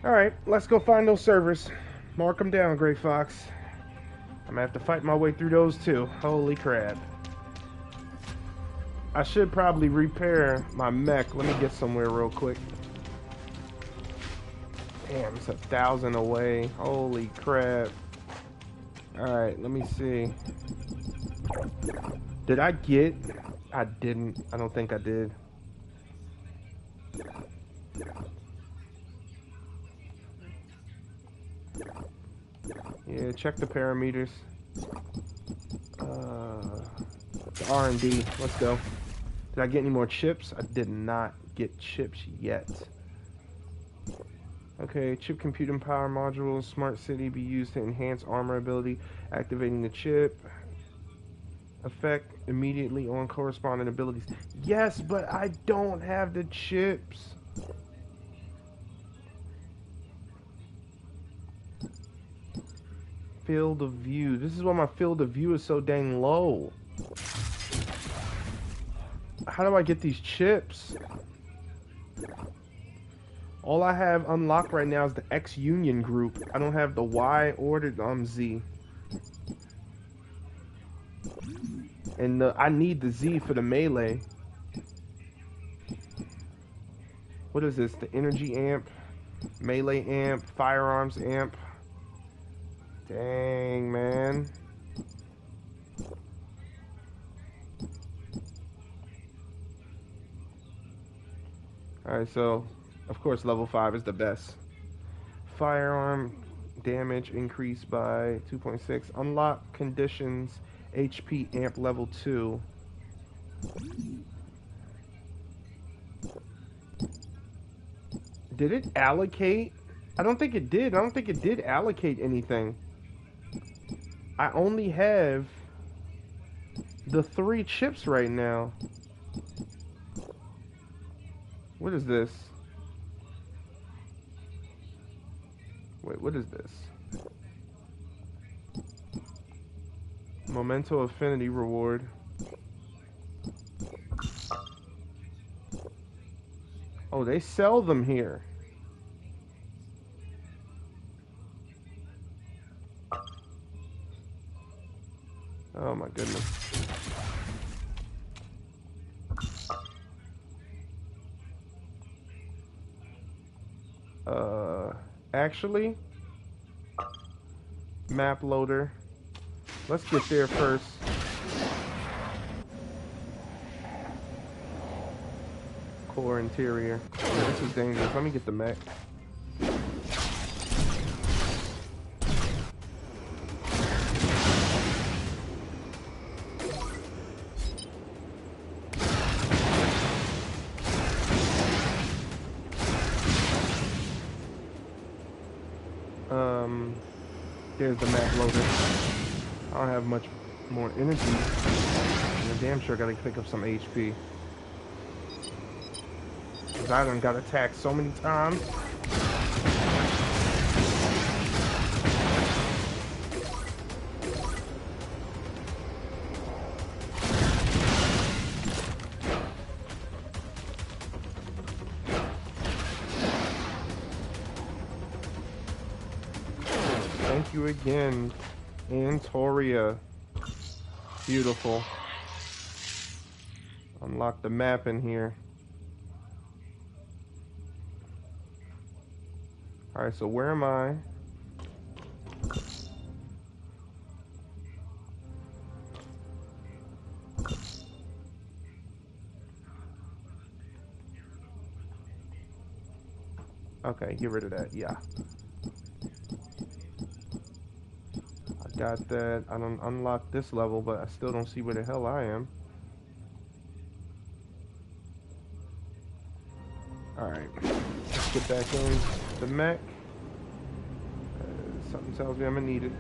[SPEAKER 2] Alright, let's go find those servers. Mark them down, Gray Fox. I'm gonna have to fight my way through those too. Holy crap. I should probably repair my mech. Let me get somewhere real quick. Damn, it's 1,000 away. Holy crap. Alright, let me see. Did I get... I didn't. I don't think I did. Yeah, check the parameters. The R&D. Let's go. Did I get any more chips? I did not get chips yet. Okay, chip computing power modules. Smart city be used to enhance armor ability. Activating the chip. Effect immediately on corresponding abilities. Yes, but I don't have the chips. Field of view. This is why my field of view is so dang low. How do I get these chips? All I have unlocked right now is the X Union group. I don't have the Y or the Z. And I need the Z for the melee. What is this? The energy amp, melee amp, firearms amp. Dang, man. Alright, so of course level 5 is the best. Firearm damage increased by 2.6. Unlock conditions HP amp level 2. Did it allocate? I don't think it did. I don't think it did allocate anything. I only have the 3 chips right now. What is this? Wait, what is this? Memento Affinity reward. Oh, they sell them here. Oh my goodness. Actually, map loader. Let's get there first. Core interior. Yeah, this is dangerous. Let me get the mech. There's the map loader. I don't have much more energy. And I'm damn sure I gotta pick up some HP. Cause I done got attacked so many times. Thank you again, Antoria. Beautiful. Unlock the map in here. Alright, so where am I? Okay, get rid of that, yeah. I got that. I don't unlock this level, but I still don't see where the hell I am. Alright, let's get back in the mech. Something tells me I'm gonna need it.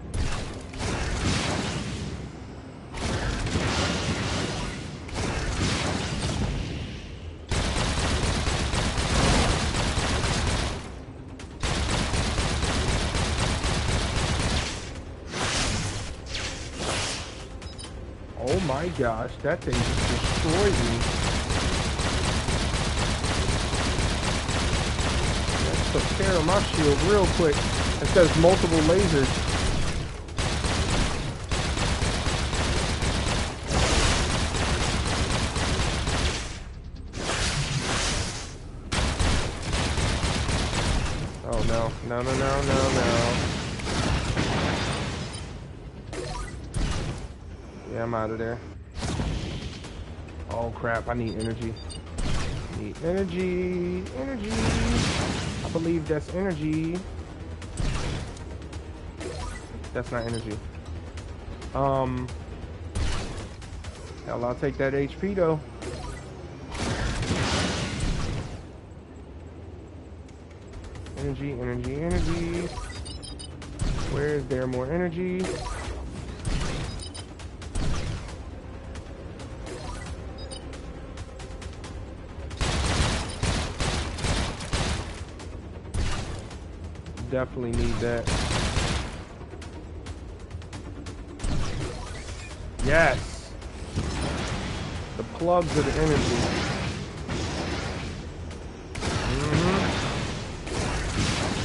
[SPEAKER 2] Oh my gosh, that thing just destroyed me. That took care of my shield real quick. It says multiple lasers. Oh no, no, no, no, no, no. Yeah, I'm out of there. Oh crap, I need energy. Need energy, energy. I believe that's energy. That's not energy. Hell, I'll take that HP though. Energy, energy, energy. Where is there more energy? Definitely need that. Yes! The plugs of the energy.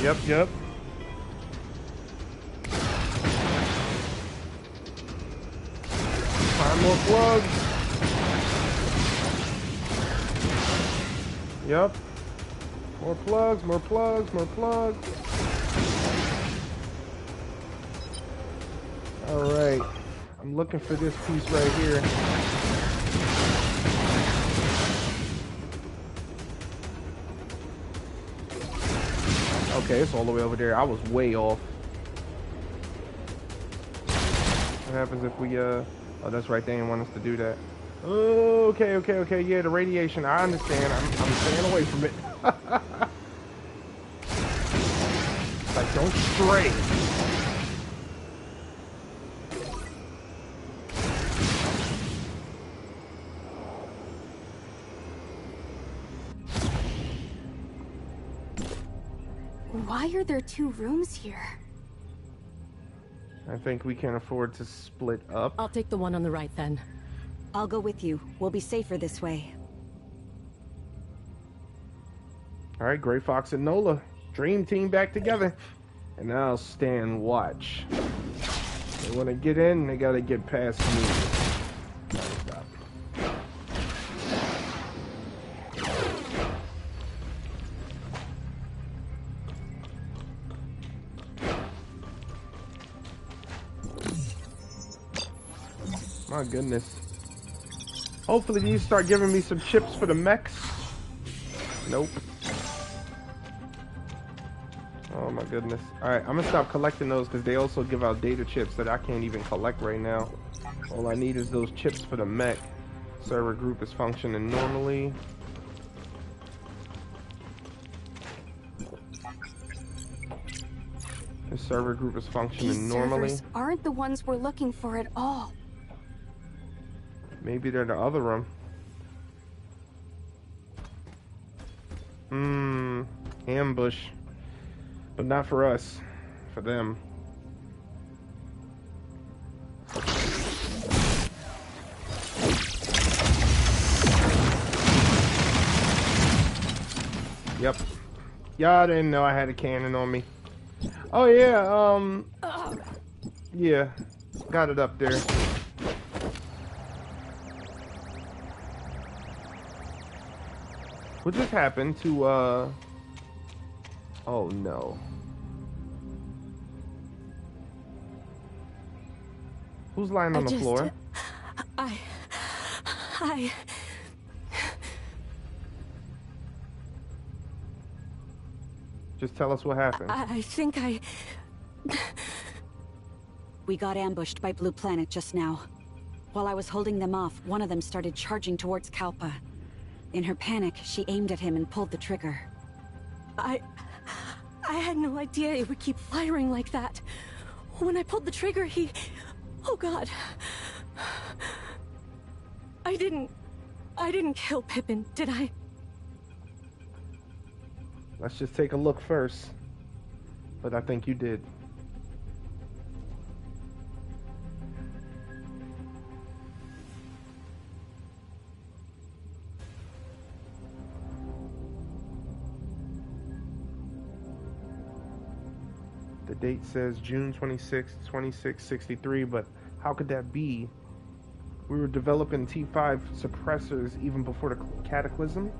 [SPEAKER 2] Yep, yep. Find more plugs. Yep. More plugs, more plugs, more plugs. Alright. I'm looking for this piece right here. okay, it's all the way over there. I was way off. What happens if we, oh, that's right, they didn't want us to do that. Okay, yeah, the radiation, I understand. I'm staying away from it. Like, don't stray.
[SPEAKER 4] Why are there 2 rooms here?
[SPEAKER 2] I think we can afford to split up.
[SPEAKER 5] I'll take the one on the right then.
[SPEAKER 3] I'll go with you. We'll be safer this way.
[SPEAKER 2] All right, Gray Fox and Nola, dream team back together. And now stand watch. They want to get in, they got to get past me. Stop. My goodness. Hopefully these start giving me some chips for the mechs. Nope. Oh my goodness. Alright, I'm gonna stop collecting those because they also give out data chips that I can't even collect right now. All I need is those chips for the mech. Server group is functioning normally. The server group is functioning normally.
[SPEAKER 4] These servers aren't the ones we're looking for at all.
[SPEAKER 2] Maybe they're the other room. Ambush. But not for us. For them. Yep. Yeah, I didn't know I had a cannon on me. Oh yeah, yeah. Got it up there. What just happened to, oh no. Who's lying on the floor? Just tell us what happened.
[SPEAKER 5] I think
[SPEAKER 3] We got ambushed by Blue Planet just now. While I was holding them off, one of them started charging towards Kalpa. In her panic, she aimed at him and pulled the trigger.
[SPEAKER 5] I had no idea it would keep firing like that. When I pulled the trigger, he... Oh God. I didn't kill Pippin, did I?
[SPEAKER 2] Let's just take a look first. But I think you did. The date says June 26, 2663, but how could that be? We were developing T5 suppressors even before the Cataclysm?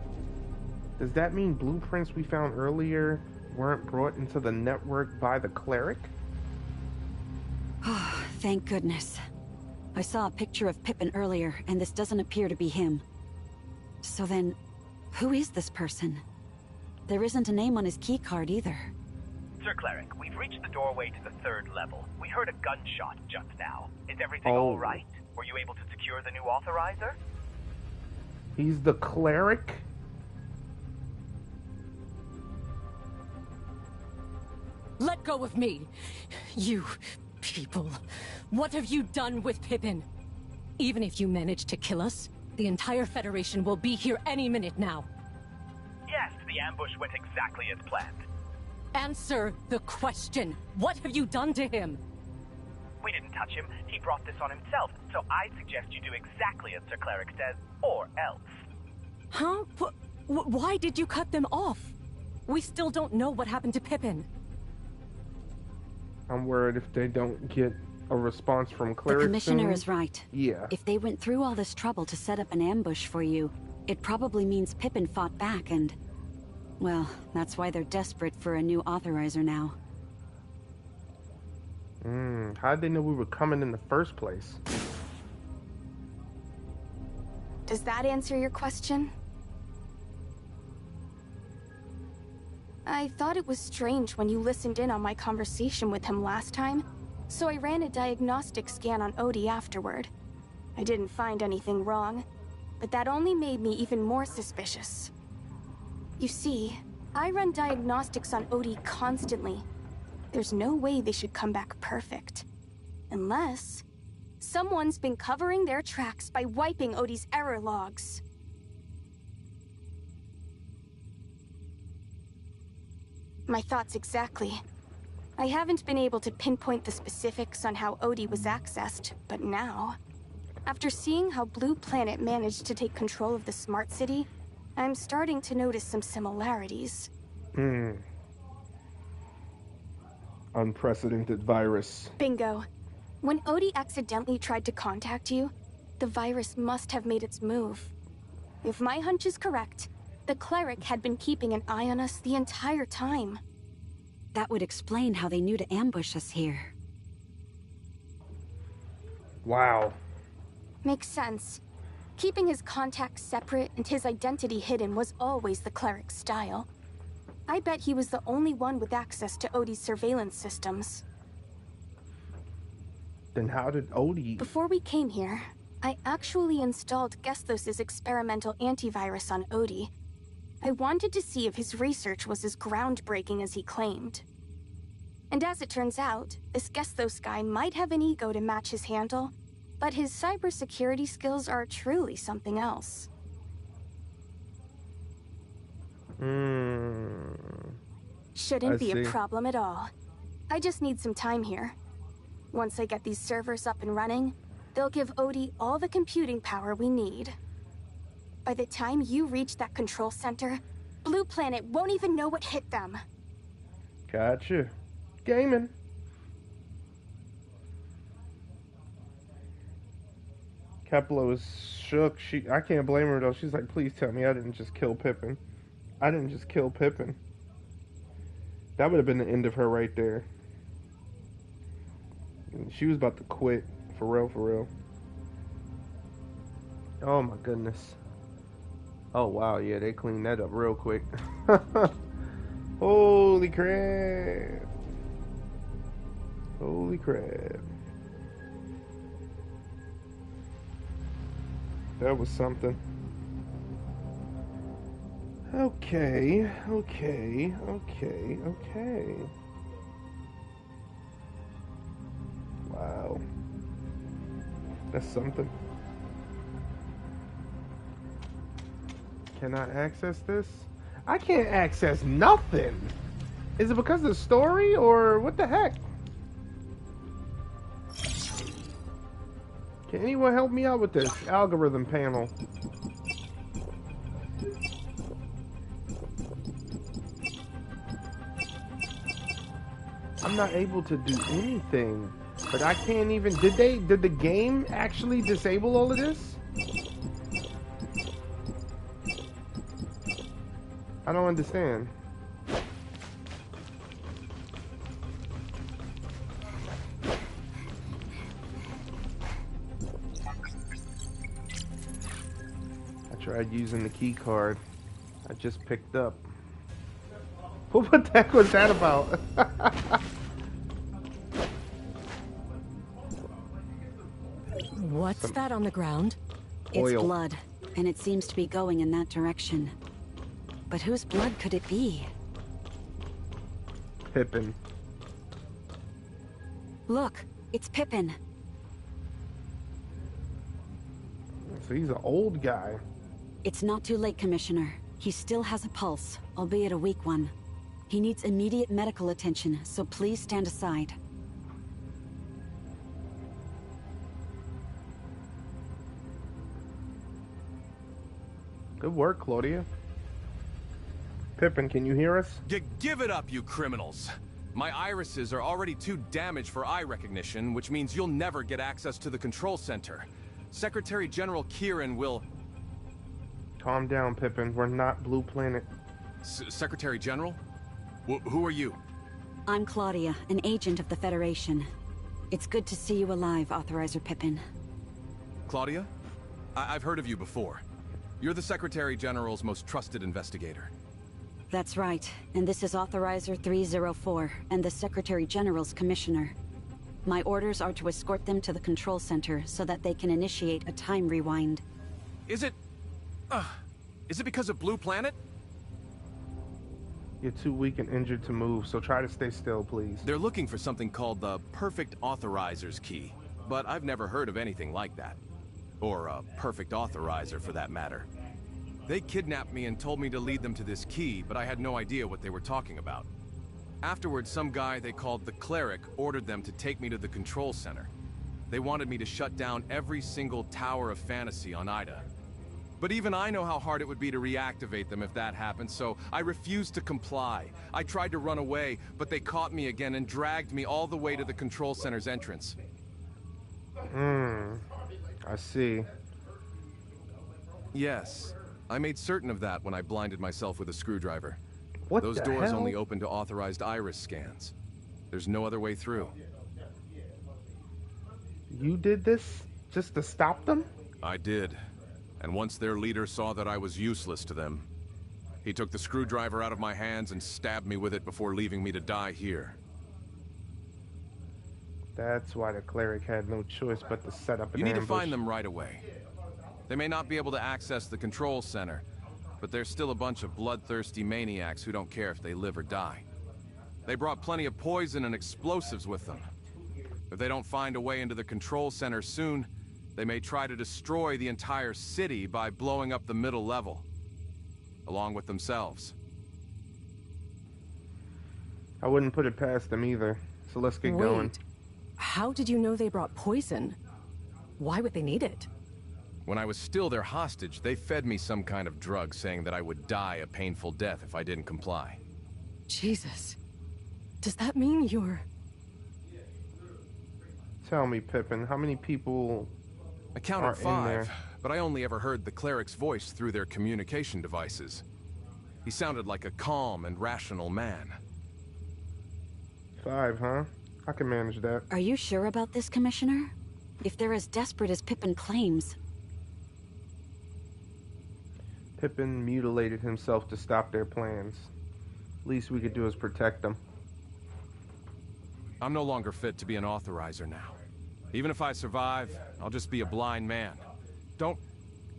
[SPEAKER 2] Does that mean blueprints we found earlier weren't brought into the network by the cleric?
[SPEAKER 3] Oh, thank goodness. I saw a picture of Pippin earlier, and this doesn't appear to be him. So then, who is this person? There isn't a name on his keycard either.
[SPEAKER 11] Sir Cleric, we've reached the doorway to the 3rd level. We heard a gunshot just now. Is everything all right? Were you able to secure the new authorizer?
[SPEAKER 2] He's the cleric?
[SPEAKER 5] Let go of me! You people, what have you done with Pippin? Even if you manage to kill us, the entire Federation will be here any minute now.
[SPEAKER 11] Yes, the ambush went exactly as planned.
[SPEAKER 5] Answer the question. What have you done to him?
[SPEAKER 11] We didn't touch him. He brought this on himself. So I suggest you do exactly as Sir Cleric says, or else.
[SPEAKER 5] Huh? Why did you cut them off? We still don't know what happened to Pippin.
[SPEAKER 2] I'm worried if they don't get a response from cleric.
[SPEAKER 3] The Commissioner
[SPEAKER 2] soon.
[SPEAKER 3] is right.
[SPEAKER 2] Yeah.
[SPEAKER 3] If they went through all this trouble to set up an ambush for you, it probably means Pippin fought back and... Well, that's why they're desperate for a new authorizer now.
[SPEAKER 2] How'd they know we were coming in the first place?
[SPEAKER 4] Does that answer your question? I thought it was strange when you listened in on my conversation with him last time, so I ran a diagnostic scan on Odie afterward. I didn't find anything wrong, but that only made me even more suspicious. You see, I run diagnostics on Odie constantly. There's no way they should come back perfect. Unless someone's been covering their tracks by wiping Odie's error logs. My thoughts exactly. I haven't been able to pinpoint the specifics on how Odie was accessed, but now, after seeing how Blue Planet managed to take control of the Smart City, I'm starting to notice some similarities.
[SPEAKER 2] Unprecedented virus.
[SPEAKER 4] Bingo. When Odie accidentally tried to contact you, the virus must have made its move. If my hunch is correct, the cleric had been keeping an eye on us the entire time.
[SPEAKER 3] That would explain how they knew to ambush us here.
[SPEAKER 2] Wow.
[SPEAKER 4] Makes sense. Keeping his contacts separate and his identity hidden was always the cleric's style. I bet he was the only one with access to Odie's surveillance systems.
[SPEAKER 2] Then how did Odie...
[SPEAKER 4] Before we came here, I actually installed Gesthos' experimental antivirus on Odie. I wanted to see if his research was as groundbreaking as he claimed. And as it turns out, this Gesthos guy might have an ego to match his handle, but his cybersecurity skills are truly something else. Shouldn't be a problem at all. I just need some time here. Once I get these servers up and running, they'll give Odie all the computing power we need. By the time you reach that control center, Blue Planet won't even know what hit them.
[SPEAKER 2] Gotcha. Gaming. Kepler was shook. I can't blame her though. She's like, please tell me I didn't just kill Pippin. I didn't just kill Pippin. That would have been the end of her right there. She was about to quit. For real, for real. Oh my goodness. Oh wow, yeah, they cleaned that up real quick. Holy crap. Holy crap. That was something. Okay. Wow. That's something. Can I access this? I can't access nothing. Is it because of the story or what the heck? Can anyone help me out with this algorithm panel? I'm not able to do anything. But I can't even... Did the game actually disable all of this? I don't understand. I tried using the key card I just picked up. What the heck was that about?
[SPEAKER 5] What's that on the ground?
[SPEAKER 3] It's
[SPEAKER 2] Oil.
[SPEAKER 3] blood, and it seems to be going in that direction. But whose blood could it be?
[SPEAKER 2] Pippin.
[SPEAKER 3] Look, it's Pippin.
[SPEAKER 2] So he's an old guy.
[SPEAKER 3] It's not too late, Commissioner. He still has a pulse, albeit a weak one. He needs immediate medical attention, so please stand aside.
[SPEAKER 2] Good work, Claudia. Pippin, can you hear us?
[SPEAKER 12] Give it up, you criminals. My irises are already too damaged for eye recognition, which means you'll never get access to the control center. Secretary General Kieran will...
[SPEAKER 2] Calm down, Pippin. We're not Blue Planet.
[SPEAKER 12] Secretary General? Who are you?
[SPEAKER 3] I'm Claudia, an agent of the Federation. It's good to see you alive, Authorizer Pippin.
[SPEAKER 12] Claudia? I've heard of you before. You're the Secretary General's most trusted investigator.
[SPEAKER 3] That's right. And this is Authorizer 304, and the Secretary General's commissioner. My orders are to escort them to the control center so that they can initiate a time rewind.
[SPEAKER 12] Is it because of Blue Planet?
[SPEAKER 2] You're too weak and injured to move, so try to stay still, please.
[SPEAKER 12] They're looking for something called the Perfect Authorizer's Key, but I've never heard of anything like that. Or a Perfect Authorizer, for that matter. They kidnapped me and told me to lead them to this key, but I had no idea what they were talking about. Afterwards, some guy they called the Cleric ordered them to take me to the control center. They wanted me to shut down every single Tower of Fantasy on Ida. But even I know how hard it would be to reactivate them if that happened, so I refused to comply. I tried to run away, but they caught me again and dragged me all the way to the control center's entrance.
[SPEAKER 2] I see.
[SPEAKER 12] Yes. I made certain of that when I blinded myself with a screwdriver.
[SPEAKER 2] What
[SPEAKER 12] Those
[SPEAKER 2] the
[SPEAKER 12] doors
[SPEAKER 2] hell?
[SPEAKER 12] only open to authorized iris scans. There's no other way through.
[SPEAKER 2] You did this just to stop them?
[SPEAKER 12] I did. And once their leader saw that I was useless to them, he took the screwdriver out of my hands and stabbed me with it before leaving me to die here.
[SPEAKER 2] That's why the Cleric had no choice but to set up an
[SPEAKER 12] You need
[SPEAKER 2] ambush.
[SPEAKER 12] to find them right away. They may not be able to access the control center, but there's still a bunch of bloodthirsty maniacs who don't care if they live or die. They brought plenty of poison and explosives with them. If they don't find a way into the control center soon, they may try to destroy the entire city by blowing up the middle level, along with themselves.
[SPEAKER 2] I wouldn't put it past them either, so let's get going.
[SPEAKER 5] How did you know they brought poison? Why would they need it?
[SPEAKER 12] When I was still their hostage, they fed me some kind of drug saying that I would die a painful death if I didn't comply.
[SPEAKER 5] Jesus. Does that mean you're...
[SPEAKER 2] Tell me, Pippin, how many people
[SPEAKER 12] I counted
[SPEAKER 2] are in
[SPEAKER 12] 5,
[SPEAKER 2] there?
[SPEAKER 12] but I only ever heard the cleric's voice through their communication devices. He sounded like a calm and rational man.
[SPEAKER 2] 5, huh? I can manage that.
[SPEAKER 3] Are you sure about this, Commissioner? If they're as desperate as Pippin claims...
[SPEAKER 2] Pippin mutilated himself to stop their plans. Least we could do is protect them.
[SPEAKER 12] I'm no longer fit to be an authorizer now. Even if I survive, I'll just be a blind man. Don't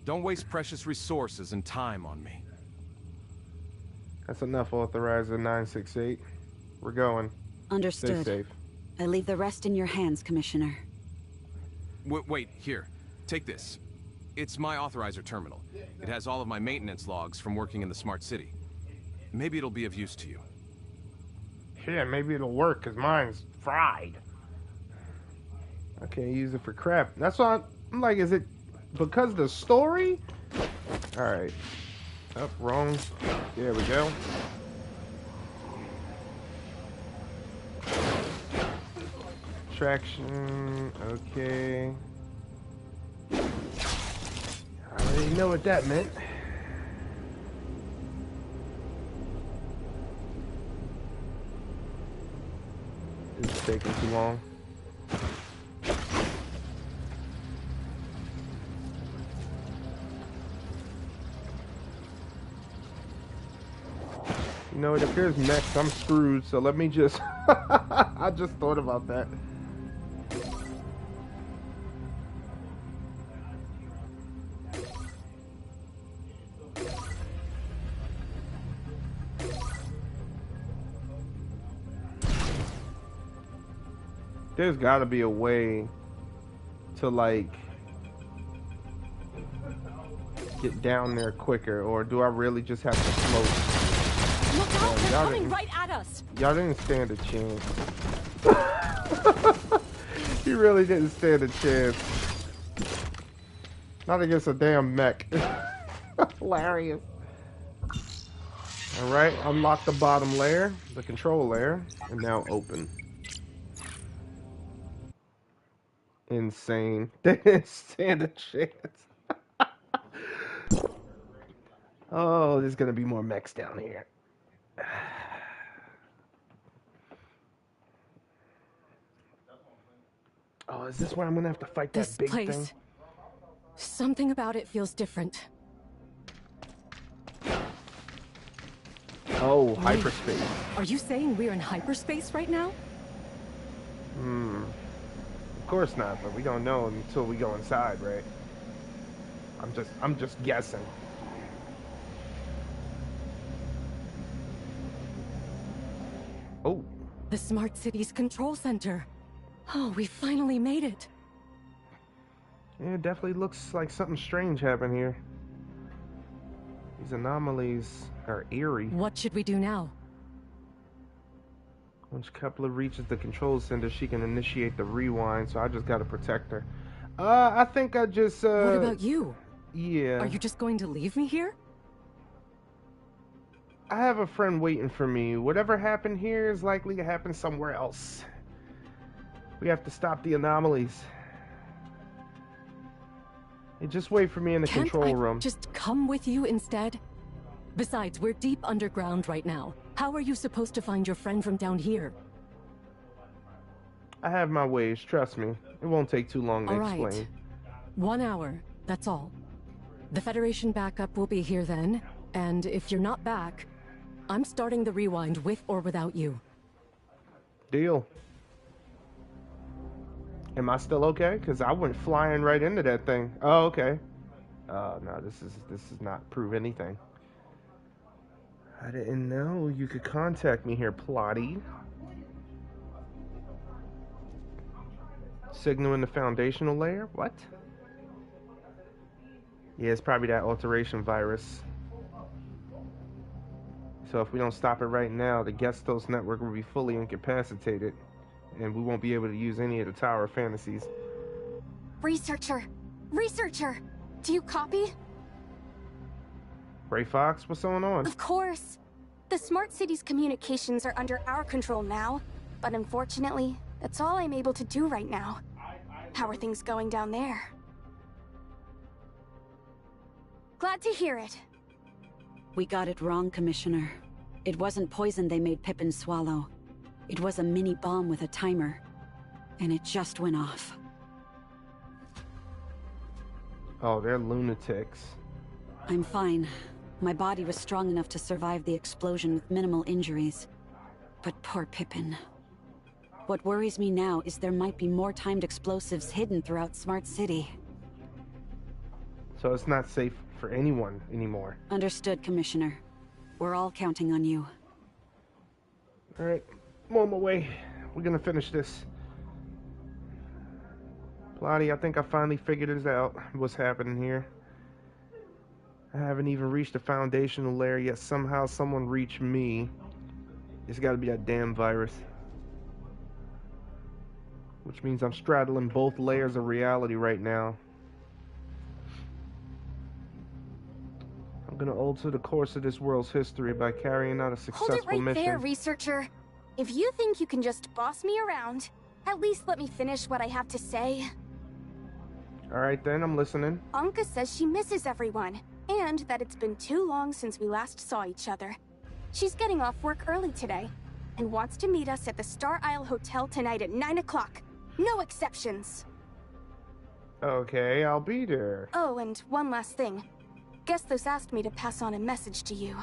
[SPEAKER 12] waste precious resources and time on me.
[SPEAKER 2] That's enough, Authorizer 968. We're going.
[SPEAKER 3] Understood.
[SPEAKER 2] Stay safe.
[SPEAKER 3] I leave the rest in your hands, Commissioner.
[SPEAKER 12] Wait, here. Take this. It's my authorizer terminal. It has all of my maintenance logs from working in the smart city. Maybe it'll be of use to you.
[SPEAKER 2] Yeah, maybe it'll work, because mine's fried. I can't use it for crap. That's why I'm like, is it because of the story? Alright. Oh, wrong. There we go. Traction. Okay. I already know what that meant. This is taking too long. You know, it appears next I'm screwed, so let me just... I just thought about that. There's gotta be a way to, like, get down there quicker, or do I really just have to float?
[SPEAKER 5] Look out! They're
[SPEAKER 2] Y'all
[SPEAKER 5] coming
[SPEAKER 2] didn't-
[SPEAKER 5] right at us!
[SPEAKER 2] Y'all didn't stand a chance. You really didn't stand a chance. Not against a damn mech. Hilarious. Alright, unlock the bottom layer, the control layer, and now open. Insane. They didn't stand a chance. Oh, there's gonna be more mechs down here. Oh, is this where I'm gonna have to fight
[SPEAKER 5] This
[SPEAKER 2] that big
[SPEAKER 5] place...
[SPEAKER 2] thing?
[SPEAKER 5] Something about it feels different.
[SPEAKER 2] Oh, hyperspace.
[SPEAKER 5] Are you saying we're in hyperspace right now?
[SPEAKER 2] Of course not, but we don't know until we go inside, right? I'm just guessing. Oh.
[SPEAKER 5] The Smart City's control center. Oh, we finally made it.
[SPEAKER 2] Yeah, it definitely looks like something strange happened here. These anomalies are eerie.
[SPEAKER 5] What should we do now?
[SPEAKER 2] Once Kepler reaches the control center, she can initiate the rewind, so I just gotta protect her. I think I just,
[SPEAKER 5] What about you?
[SPEAKER 2] Yeah.
[SPEAKER 5] Are you just going to leave me here?
[SPEAKER 2] I have a friend waiting for me. Whatever happened here is likely to happen somewhere else. We have to stop the anomalies. Hey, just wait for me in the control room.
[SPEAKER 5] Just come with you instead? Besides, we're deep underground right now. How are you supposed to find your friend from down here?
[SPEAKER 2] I have my ways, trust me. It won't take too long to explain.
[SPEAKER 5] Right. 1 hour, that's all. The Federation backup will be here then, and if you're not back, I'm starting the rewind with or without you.
[SPEAKER 2] Deal. Am I still okay? Because I went flying right into that thing. Oh, okay. No, this is not prove anything. I didn't know you could contact me here, Plotty. Signal in the foundational layer? What? Yeah, it's probably that alteration virus. So if we don't stop it right now, the Gestos network will be fully incapacitated, and we won't be able to use any of the Tower of Fantasies.
[SPEAKER 4] Researcher! Researcher! Do you copy?
[SPEAKER 2] Ray Fox, what's going on?
[SPEAKER 4] Of course! The Smart City's communications are under our control now, but unfortunately, that's all I'm able to do right now. How are things going down there? Glad to hear it.
[SPEAKER 3] We got it wrong, Commissioner. It wasn't poison they made Pippin swallow. It was a mini bomb with a timer. And it just went off.
[SPEAKER 2] Oh, they're lunatics.
[SPEAKER 3] I'm fine. My body was strong enough to survive the explosion with minimal injuries. But poor Pippin. What worries me now is there might be more timed explosives hidden throughout Smart City.
[SPEAKER 2] So it's not safe for anyone anymore.
[SPEAKER 3] Understood, Commissioner. We're all counting on you.
[SPEAKER 2] Alright, I'm on my way. We're gonna finish this. Plotty, I think I finally figured this out, what's happening here. I haven't even reached the foundational layer yet. Somehow someone reached me. It's gotta be that damn virus. Which means I'm straddling both layers of reality right now. I'm gonna alter the course of this world's history by carrying out a successful mission.
[SPEAKER 4] Hold it right there, researcher. If you think you can just boss me around, at least let me finish what I have to say.
[SPEAKER 2] Alright then, I'm listening.
[SPEAKER 4] Anka says she misses everyone, and that it's been too long since we last saw each other. She's getting off work early today, and wants to meet us at the Star Isle Hotel tonight at 9 o'clock. No exceptions.
[SPEAKER 2] Okay, I'll be there.
[SPEAKER 4] Oh, and one last thing. Gestos asked me to pass on a message to you.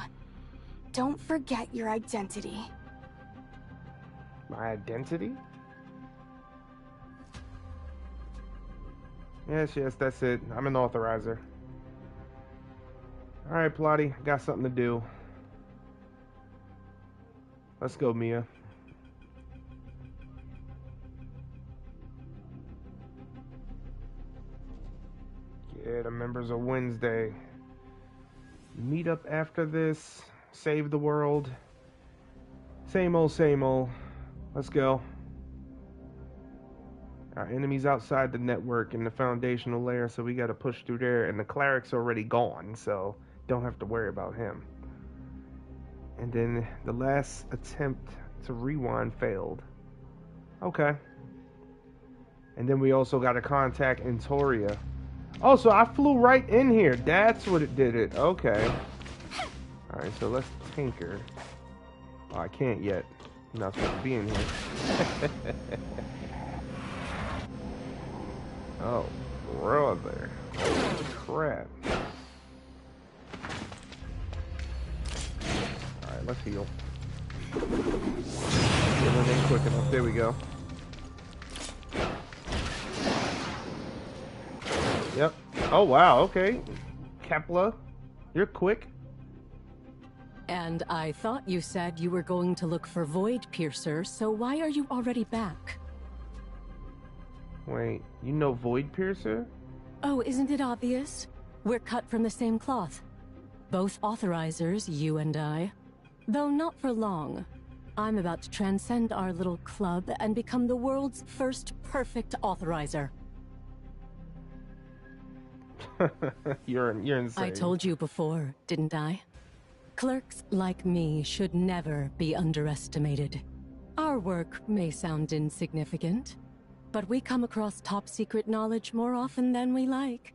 [SPEAKER 4] Don't forget your identity.
[SPEAKER 2] My identity? Yes, that's it. I'm an authorizer. Alright, Plotty, got something to do. Let's go, Mia. Yeah, the members of Wednesday. Meet up after this. Save the world. Same old, same old. Let's go. Our enemy's outside the network in the foundational layer, so we gotta push through there. And the cleric's already gone, so don't have to worry about him. And then the last attempt to rewind failed. Okay. And then we also gotta contact Entoria. Oh, so I flew right in here. That's what it did it. Okay. Alright, so let's tinker. Oh, I can't yet. I'm not supposed to be in here. Oh, brother. Holy crap. Alright, let's heal. Healing ain't quick enough. There we go. Yep. Oh wow. Okay. Kepler, you're quick.
[SPEAKER 5] And I thought you said you were going to look for Void Piercer, so why are you already back?
[SPEAKER 2] Wait, you know Void Piercer?
[SPEAKER 5] Oh, isn't it obvious? We're cut from the same cloth. Both authorizers, you and I. Though not for long. I'm about to transcend our little club and become the world's first perfect authorizer.
[SPEAKER 2] You're insane.
[SPEAKER 5] I told you before, didn't I? Clerks like me should never be underestimated. Our work may sound insignificant, but we come across top-secret knowledge more often than we like,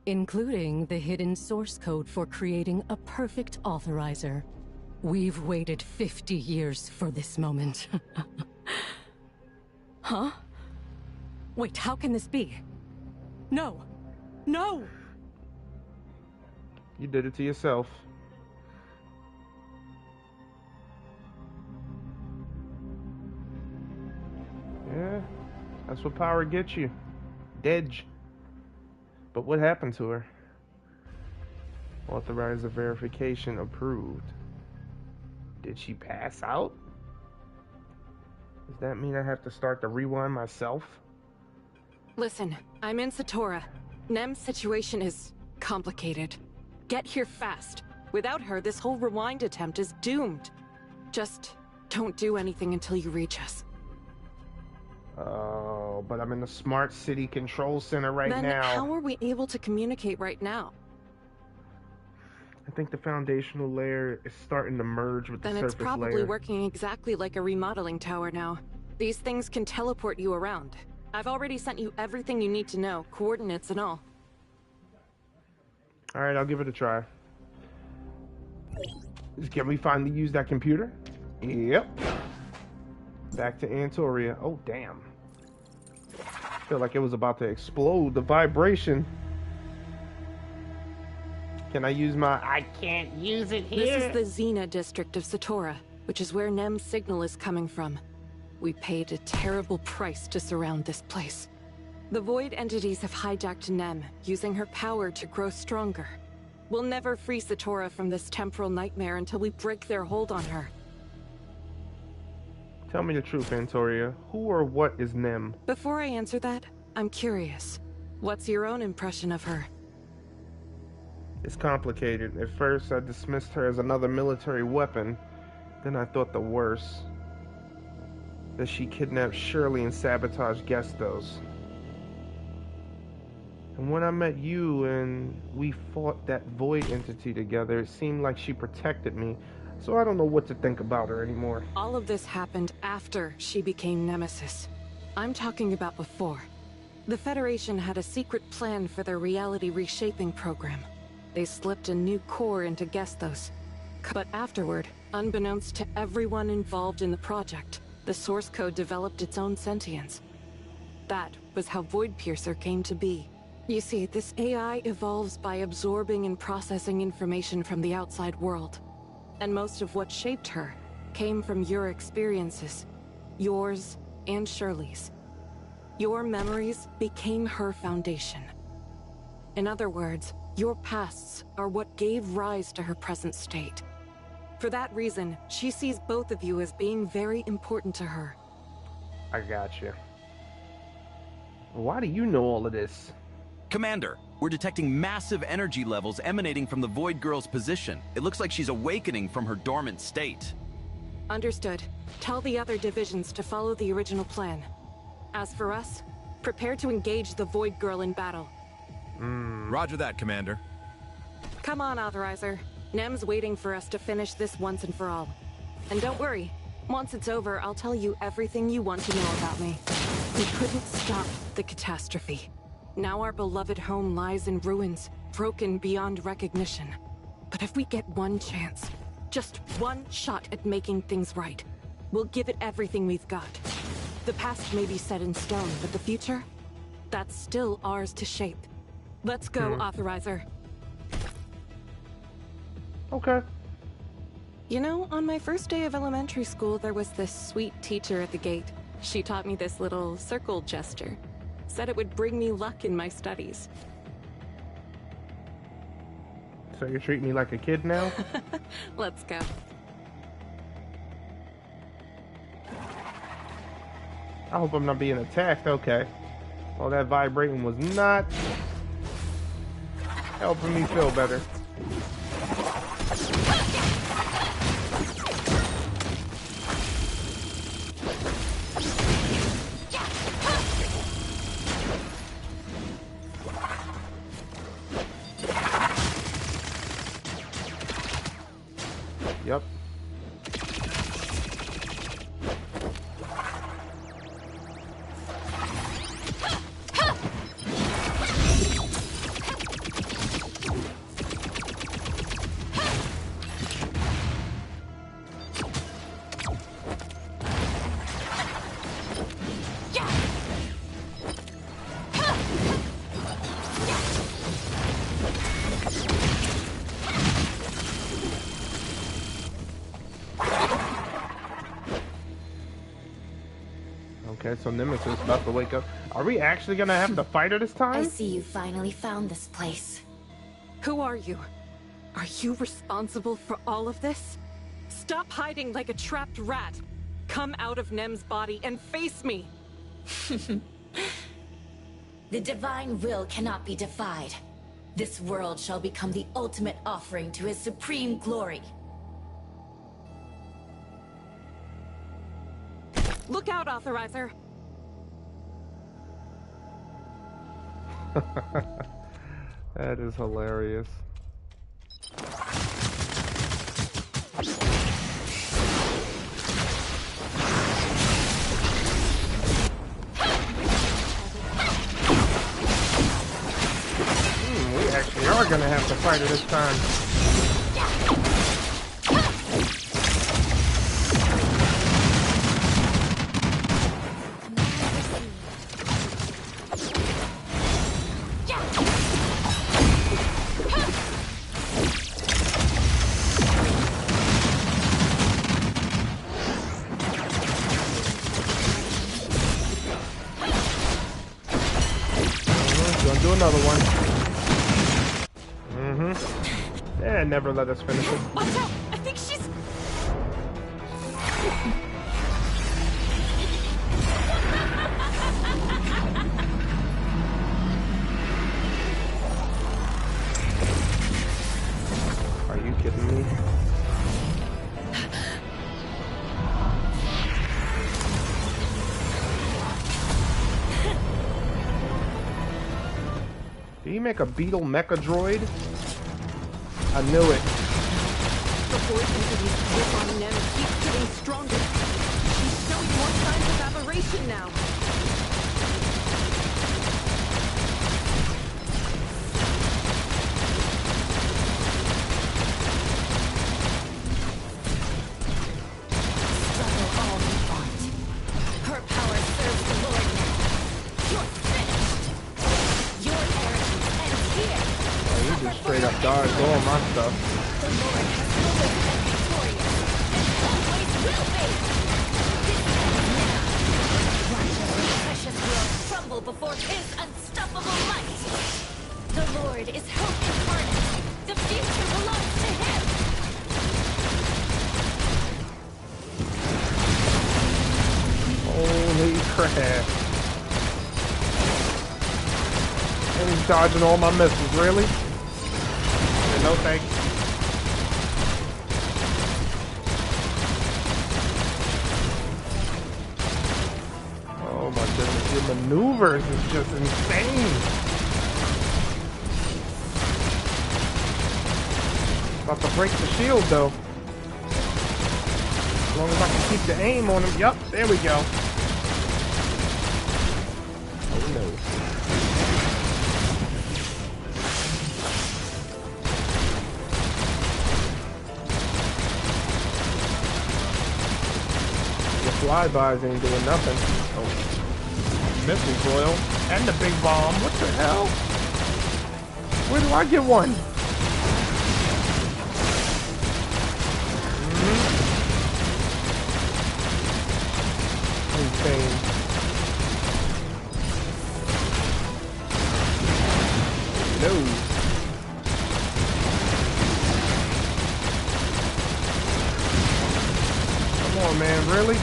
[SPEAKER 5] including the hidden source code for creating a perfect authorizer. We've waited 50 years for this moment. Huh? Wait, how can this be? No! No!
[SPEAKER 2] You did it to yourself. Yeah, that's what power gets you. Dead. But what happened to her? Authorizer verification approved. Did she pass out? Does that mean I have to start the rewind myself?
[SPEAKER 13] Listen, I'm in Satora. Nem's situation is complicated. Get here fast. Without her, this whole rewind attempt is doomed. Just don't do anything until you reach us.
[SPEAKER 2] Oh, but I'm in the Smart City Control Center right now.
[SPEAKER 13] Then how are we able to communicate right now?
[SPEAKER 2] I think the foundational layer is starting to merge with the surface layer.
[SPEAKER 13] Then it's probably working exactly like a remodeling tower now. These things can teleport you around. I've already sent you everything you need to know, coordinates and all.
[SPEAKER 2] Alright, I'll give it a try. Can we finally use that computer? Yep. Back to Antoria. Oh, damn. I feel like it was about to explode. The vibration. Can I use my... I can't use it here.
[SPEAKER 13] This is the Xena district of Satora, which is where Nem's signal is coming from. We paid a terrible price to surround this place. The Void entities have hijacked Nem, using her power to grow stronger. We'll never free Satora from this temporal nightmare until we break their hold on her.
[SPEAKER 2] Tell me the truth, Antoria. Who or what is Nem?
[SPEAKER 13] Before I answer that, I'm curious. What's your own impression of her?
[SPEAKER 2] It's complicated. At first, I dismissed her as another military weapon. Then I thought the worst. That she kidnapped Shirley and sabotaged Gestos. And when I met you and we fought that Void entity together, it seemed like she protected me. So I don't know what to think about her anymore.
[SPEAKER 13] All of this happened after she became Nemesis. I'm talking about before. The Federation had a secret plan for their reality reshaping program. They slipped a new core into Gestos. But afterward, unbeknownst to everyone involved in the project, the source code developed its own sentience. That was how Void Piercer came to be. You see, this AI evolves by absorbing and processing information from the outside world. And most of what shaped her came from your experiences. Yours and Shirley's. Your memories became her foundation. In other words, your pasts are what gave rise to her present state. For that reason, she sees both of you as being very important to her.
[SPEAKER 2] I gotcha. Why do you know all of this?
[SPEAKER 14] Commander, we're detecting massive energy levels emanating from the Void Girl's position. It looks like she's awakening from her dormant state.
[SPEAKER 13] Understood. Tell the other divisions to follow the original plan. As for us, prepare to engage the Void Girl in battle.
[SPEAKER 10] Roger that, Commander.
[SPEAKER 13] Come on, Authorizer. Nem's waiting for us to finish this once and for all. And don't worry, once it's over, I'll tell you everything you want to know about me. We couldn't stop the catastrophe. Now our beloved home lies in ruins, broken beyond recognition. But if we get one chance, just one shot at making things right, we'll give it everything we've got. The past may be set in stone, but the future? That's still ours to shape. Let's go, Authorizer.
[SPEAKER 2] Okay.
[SPEAKER 13] You know, on my first day of elementary school, there was this sweet teacher at the gate. She taught me this little circle gesture. Said it would bring me luck in my studies.
[SPEAKER 2] So you're treating me like a kid now?
[SPEAKER 13] Let's go.
[SPEAKER 2] I hope I'm not being attacked. Okay. Well, that vibrating was not helping me feel better. Yep. Okay, so Nemesis is about to wake up. Are we actually gonna have to fight her this time?
[SPEAKER 15] I see you finally found this place.
[SPEAKER 13] Who are you? Are you responsible for all of this? Stop hiding like a trapped rat. Come out of Nem's body and face me.
[SPEAKER 15] The divine will cannot be defied. This world shall become the ultimate offering to his supreme glory.
[SPEAKER 13] Look out, Authorizer!
[SPEAKER 2] That is hilarious. We actually are gonna have to fight her this time. Do another one. Yeah, never let us finish it.
[SPEAKER 13] Watch out! I think she's...
[SPEAKER 2] Are you kidding me? Did he make a beetle mecha droid? I knew it.
[SPEAKER 13] The voice entity's grip on Nem keeps getting stronger. She's showing more signs of aberration now.
[SPEAKER 15] Struggle all you want. Her power serves the Lord now. You're finished. Your arrogance ends here.
[SPEAKER 2] Oh, you just straight up dodged all my stuff.
[SPEAKER 15] The Lord has always been victorious, and always will be. This ends now. Watch as the precious world crumble before his unstoppable might. The Lord is hope incarnate. The future belongs to him.
[SPEAKER 2] Holy crap. And he's dodging all my missiles, really? Yeah, no thanks. Oh my goodness, your maneuvers is just insane. About to break the shield though. As long as I can keep the aim on him. Yup, there we go. Oh no. The flybys ain't doing nothing. Oh. Missile coil. And the big bomb. What the hell? Where do I get one? insane. No. Come on, man, really?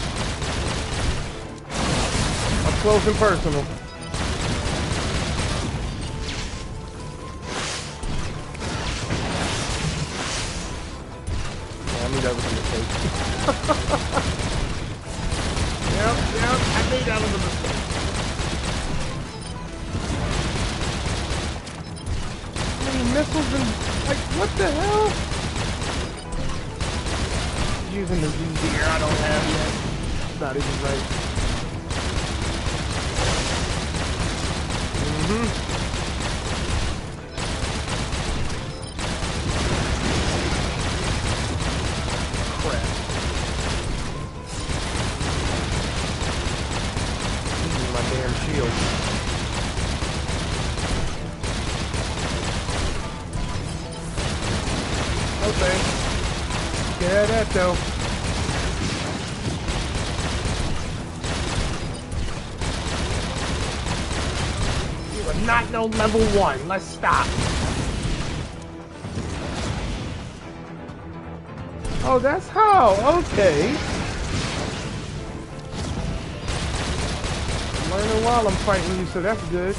[SPEAKER 2] Up close and personal. Yeah, I knew that was a mistake. Yep, I knew that was a mistake. How many missiles and, like, what the hell? Using the Z gear I don't have yet. It's not even right. Crap. Using my damn shield. Okay. Get at that though. You are not no level 1. Let's stop. Oh, that's how. Okay. I'm learning while I'm fighting you, so that's good.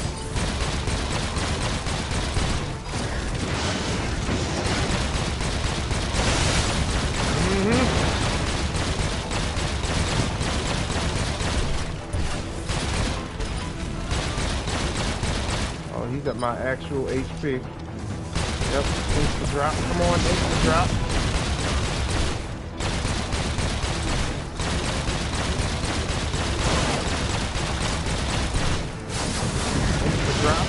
[SPEAKER 2] Oh, he's at my actual HP. Yep, insta drop. Come on, insta drop. Insta drop.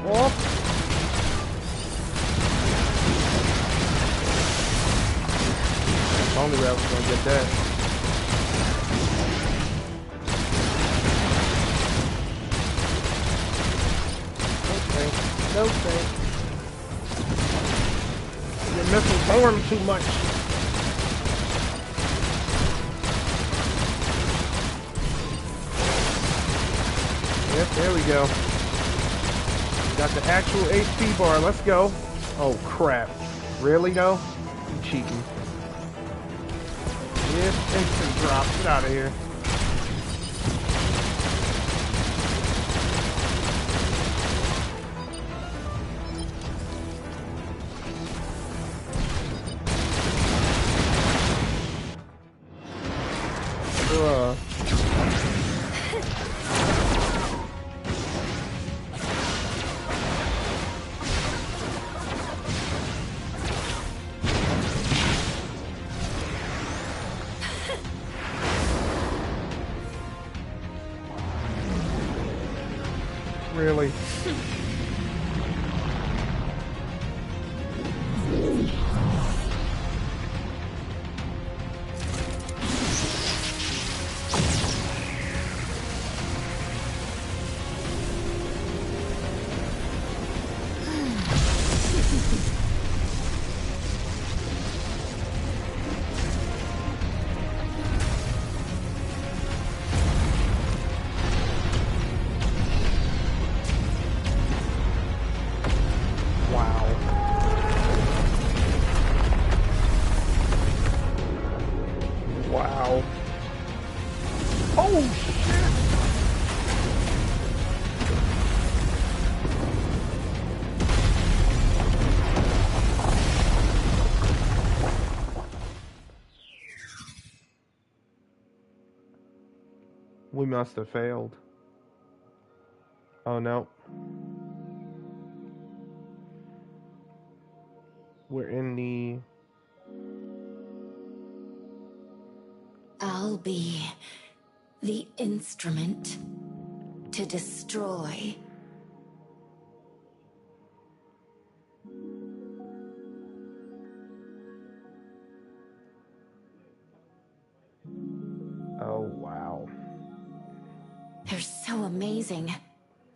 [SPEAKER 2] Off. Only way I was gonna get that. Okay, no thanks. Your missiles harm too much. Yep, there we go. Got the actual HP bar. Let's go. Oh, crap. Really, though? You cheating. Yes, instant drop. Get out of here. Really? Wow. Oh, shit. We must have failed. Oh, no. We're in the...
[SPEAKER 15] I'll be the instrument to destroy.
[SPEAKER 16] amazing.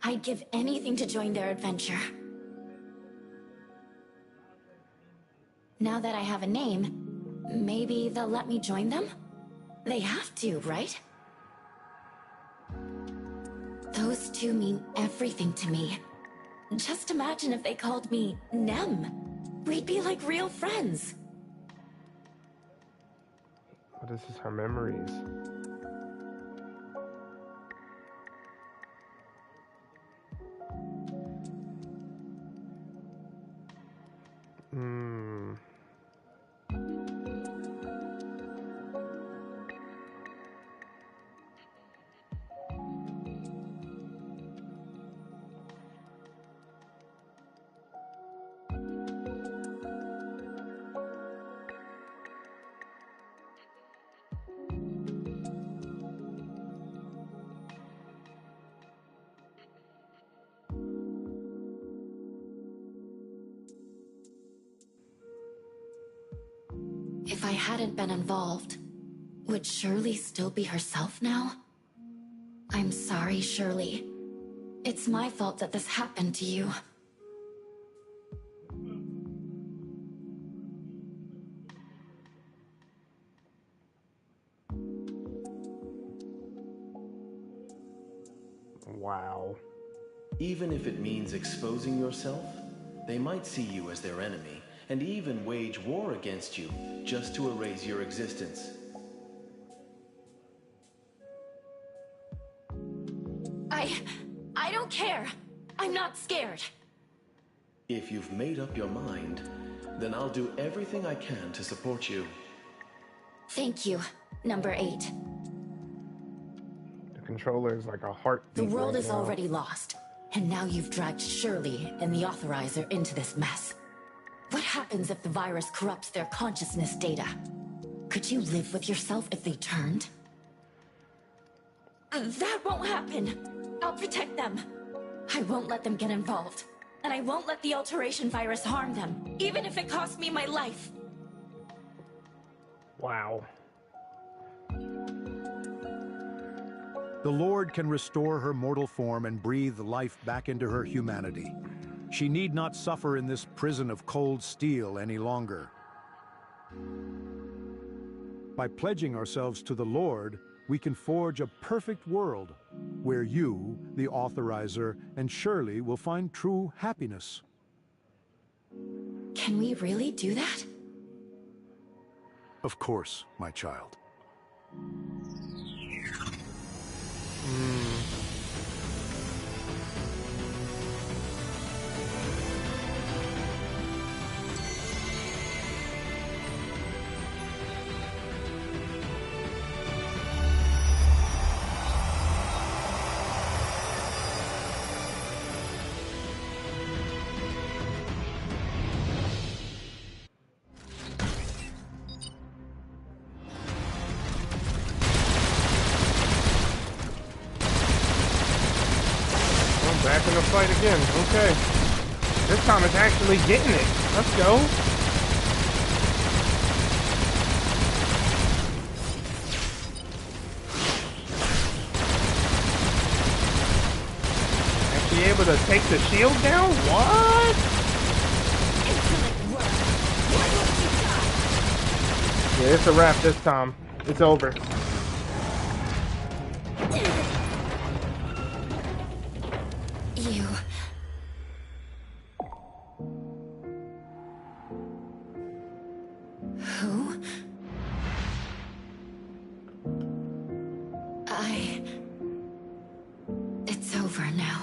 [SPEAKER 16] I'd give anything to join their adventure. Now that I have a name, maybe they'll let me join them? They have to, right? Those two mean everything to me. Just imagine if they called me Nem. We'd be like real friends.
[SPEAKER 2] What is this? Her memories.
[SPEAKER 16] If I hadn't been involved, would Shirley still be herself now? I'm sorry, Shirley. It's my fault that this happened to you.
[SPEAKER 2] Wow.
[SPEAKER 17] Even if it means exposing yourself, they might see you as their enemy, and even wage war against you, just to erase your existence.
[SPEAKER 16] I don't care. I'm not scared.
[SPEAKER 17] If you've made up your mind, then I'll do everything I can to support you.
[SPEAKER 16] Thank you, number 8.
[SPEAKER 2] The controller is like a heartbeat.
[SPEAKER 16] The world
[SPEAKER 2] right
[SPEAKER 16] is
[SPEAKER 2] now.
[SPEAKER 16] already lost, and now you've dragged Shirley and the Authorizer into this mess. What happens if the virus corrupts their consciousness data? Could you live with yourself if they turned? That won't happen. I'll protect them. I won't let them get involved. And I won't let the alteration virus harm them, even if it costs me my life.
[SPEAKER 2] Wow.
[SPEAKER 18] The Lord can restore her mortal form and breathe life back into her humanity. She need not suffer in this prison of cold steel any longer. By pledging ourselves to the Lord, we can forge a perfect world where you, the Authorizer, and Shirley will find true happiness.
[SPEAKER 16] Can we really do that?
[SPEAKER 18] Of course, my child.
[SPEAKER 2] Back in the fight again. Okay. This time it's actually getting it. Let's go. Actually able to take the shield down? What? Yeah, it's a wrap this time. It's over.
[SPEAKER 16] You... Who? It's over now.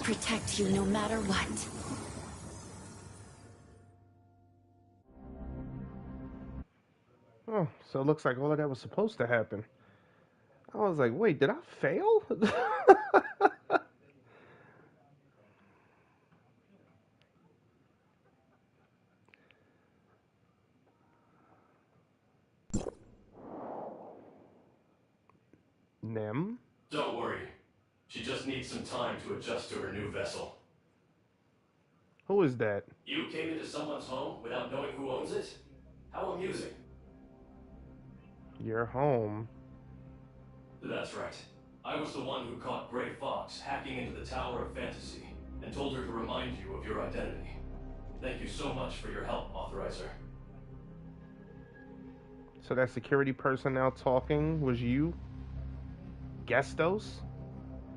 [SPEAKER 16] protect you no matter what.
[SPEAKER 2] Oh, so it looks like all of that was supposed to happen. I was like, wait, did I fail? Nem?
[SPEAKER 19] Don't worry. She just needs some time to adjust to her new vessel.
[SPEAKER 2] Who is that?
[SPEAKER 19] You came into someone's home without knowing who owns it? How amusing.
[SPEAKER 2] Your home.
[SPEAKER 19] That's right. I was the one who caught Gray Fox hacking into the Tower of Fantasy and told her to remind you of your identity. Thank you so much for your help, Authorizer.
[SPEAKER 2] So that security personnel talking was you? Gestos?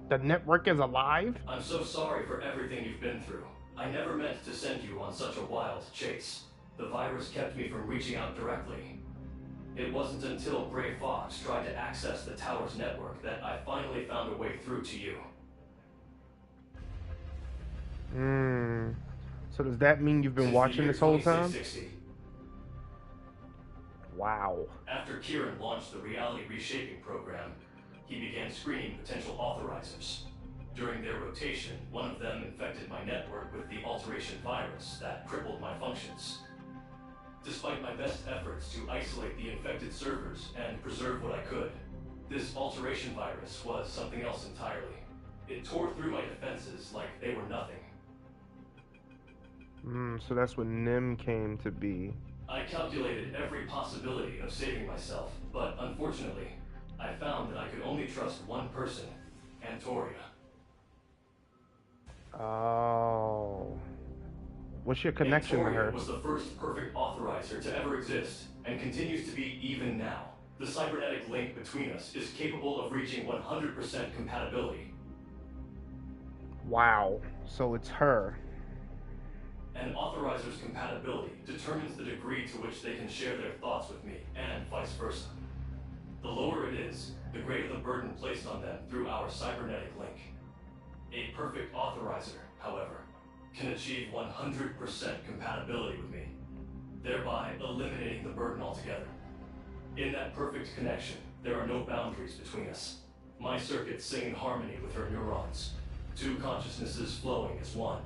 [SPEAKER 2] The network is alive?
[SPEAKER 19] I'm so sorry for everything you've been through. I never meant to send you on such a wild chase. The virus kept me from reaching out directly. It wasn't until Gray Fox tried to access the tower's network that I finally found a way through to you.
[SPEAKER 2] So does that mean you've been watching this whole time? Wow.
[SPEAKER 19] After Kieran launched the reality reshaping program, he began screening potential authorizers. During their rotation, one of them infected my network with the alteration virus that crippled my functions. Despite my best efforts to isolate the infected servers and preserve what I could, this alteration virus was something else entirely. It tore through my defenses like they were nothing.
[SPEAKER 2] So that's what NIM came to be.
[SPEAKER 19] I calculated every possibility of saving myself, but unfortunately, I found that I could only trust one person, Antoria.
[SPEAKER 2] Oh. What's your connection to her?
[SPEAKER 19] Antoria was the first perfect authorizer to ever exist, and continues to be even now. The cybernetic link between us is capable of reaching 100% compatibility.
[SPEAKER 2] Wow. So it's her.
[SPEAKER 19] An authorizer's compatibility determines the degree to which they can share their thoughts with me, and vice versa. The lower it is, the greater the burden placed on them through our cybernetic link. A perfect authorizer, however, can achieve 100% compatibility with me, thereby eliminating the burden altogether. In that perfect connection, there are no boundaries between us. My circuits sing in harmony with her neurons, two consciousnesses flowing as one.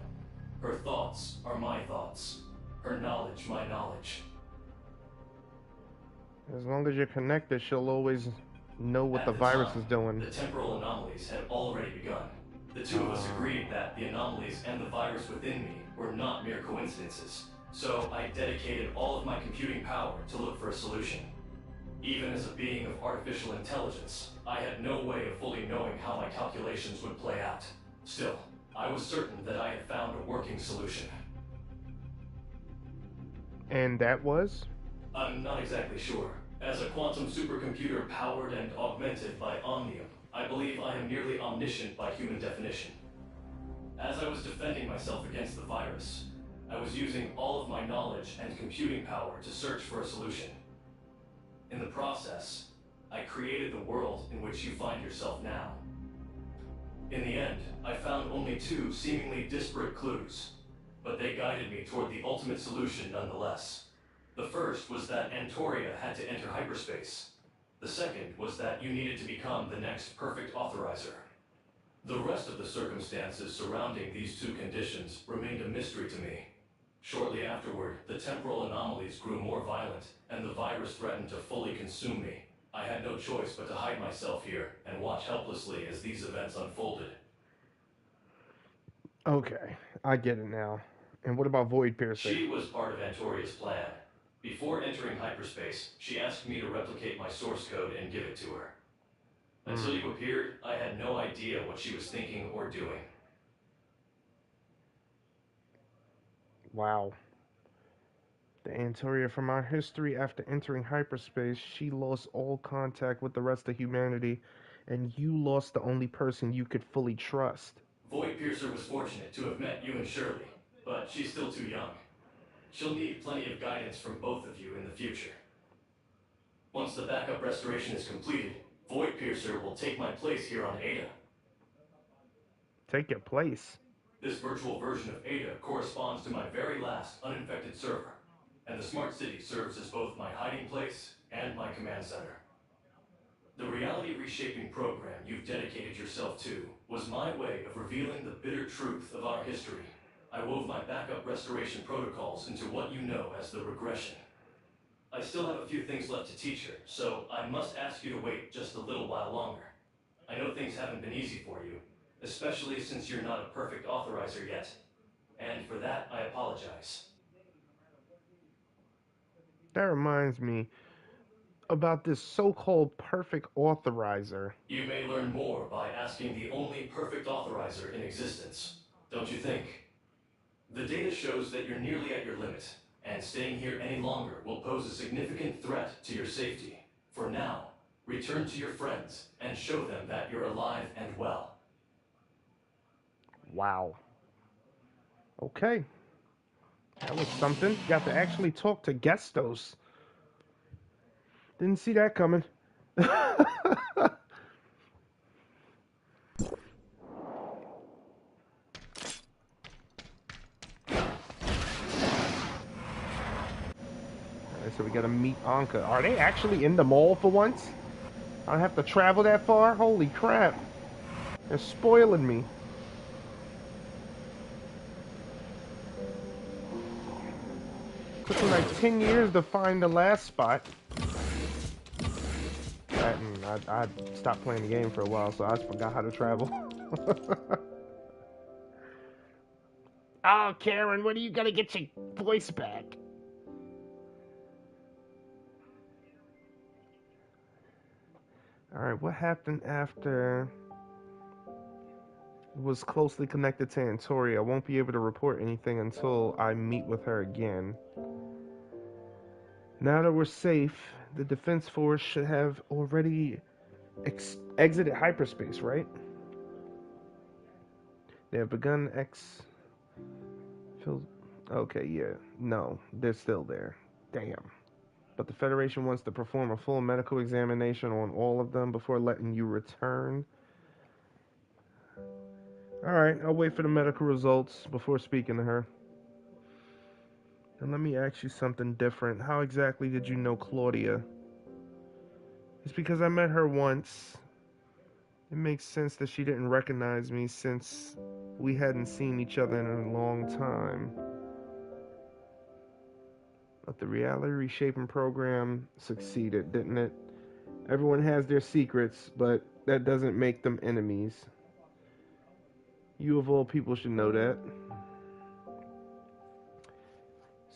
[SPEAKER 19] Her thoughts are my thoughts, her knowledge my knowledge.
[SPEAKER 2] As long as you're connected, she'll always know what the virus is doing.
[SPEAKER 19] The temporal anomalies had already begun. The two of us agreed that the anomalies and the virus within me were not mere coincidences. So I dedicated all of my computing power to look for a solution. Even as a being of artificial intelligence, I had no way of fully knowing how my calculations would play out. Still, I was certain that I had found a working solution.
[SPEAKER 2] And that was?
[SPEAKER 19] I'm not exactly sure. As a quantum supercomputer powered and augmented by Omnium, I believe I am nearly omniscient by human definition. As I was defending myself against the virus, I was using all of my knowledge and computing power to search for a solution. In the process, I created the world in which you find yourself now. In the end, I found only two seemingly disparate clues, but they guided me toward the ultimate solution nonetheless. The first was that Antoria had to enter hyperspace. The second was that you needed to become the next perfect authorizer. The rest of the circumstances surrounding these two conditions remained a mystery to me. Shortly afterward, the temporal anomalies grew more violent, and the virus threatened to fully consume me. I had no choice but to hide myself here and watch helplessly as these events unfolded.
[SPEAKER 2] Okay, I get it now. And what about Void Piercer?
[SPEAKER 19] She was part of Antoria's plan. Before entering hyperspace, she asked me to replicate my source code and give it to her. Until you appeared, I had no idea what she was thinking or doing.
[SPEAKER 2] Wow. The Antoria from our history, after entering hyperspace, she lost all contact with the rest of humanity, and you lost the only person you could fully trust.
[SPEAKER 19] Void Piercer was fortunate to have met you and Shirley, but she's still too young. She'll need plenty of guidance from both of you in the future. Once the backup restoration is completed, Void Piercer will take my place here on Ada.
[SPEAKER 2] Take your place?
[SPEAKER 19] This virtual version of Ada corresponds to my very last uninfected server, and the Smart City serves as both my hiding place and my command center. The reality reshaping program you've dedicated yourself to was my way of revealing the bitter truth of our history. I wove my backup restoration protocols into what you know as the regression. I still have a few things left to teach her, so I must ask you to wait just a little while longer. I know things haven't been easy for you, especially since you're not a perfect authorizer yet. And for that, I apologize.
[SPEAKER 2] That reminds me about this so-called perfect authorizer.
[SPEAKER 19] You may learn more by asking the only perfect authorizer in existence, don't you think? The data shows that you're nearly at your limit, and staying here any longer will pose a significant threat to your safety. For now, return to your friends and show them that you're alive and well.
[SPEAKER 2] Wow. Okay. That was something. Got to actually talk to Gestos. Didn't see that coming. So we gotta meet Anka. Are they actually in the mall for once? I don't have to travel that far? Holy crap. They're spoiling me. Took me like 10 years to find the last spot. I stopped playing the game for a while, so I just forgot how to travel. Oh, Karen, when are you gonna get your voice back? Alright, what happened after was closely connected to Antori? I won't be able to report anything until I meet with her again. Now that we're safe, the Defense Force should have already exited hyperspace, right? They have begun Okay, yeah. No, they're still there. Damn. But the Federation wants to perform a full medical examination on all of them before letting you return. Alright, I'll wait for the medical results before speaking to her. And let me ask you something different. How exactly did you know Claudia? It's because I met her once. It makes sense that she didn't recognize me since we hadn't seen each other in a long time. But the reality reshaping program succeeded, didn't it? Everyone has their secrets, but that doesn't make them enemies. You of all people should know that.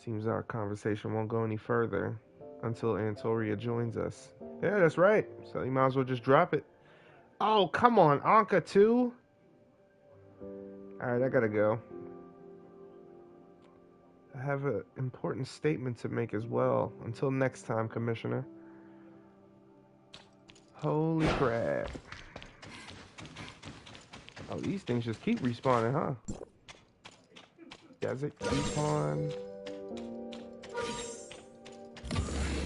[SPEAKER 2] Seems our conversation won't go any further until Antoria joins us. Yeah, that's right. So you might as well just drop it. Oh, come on, Anka too? Alright, I gotta go. I have an important statement to make as well. Until next time, Commissioner. Holy crap. Oh, these things just keep respawning, huh? Does it keep on?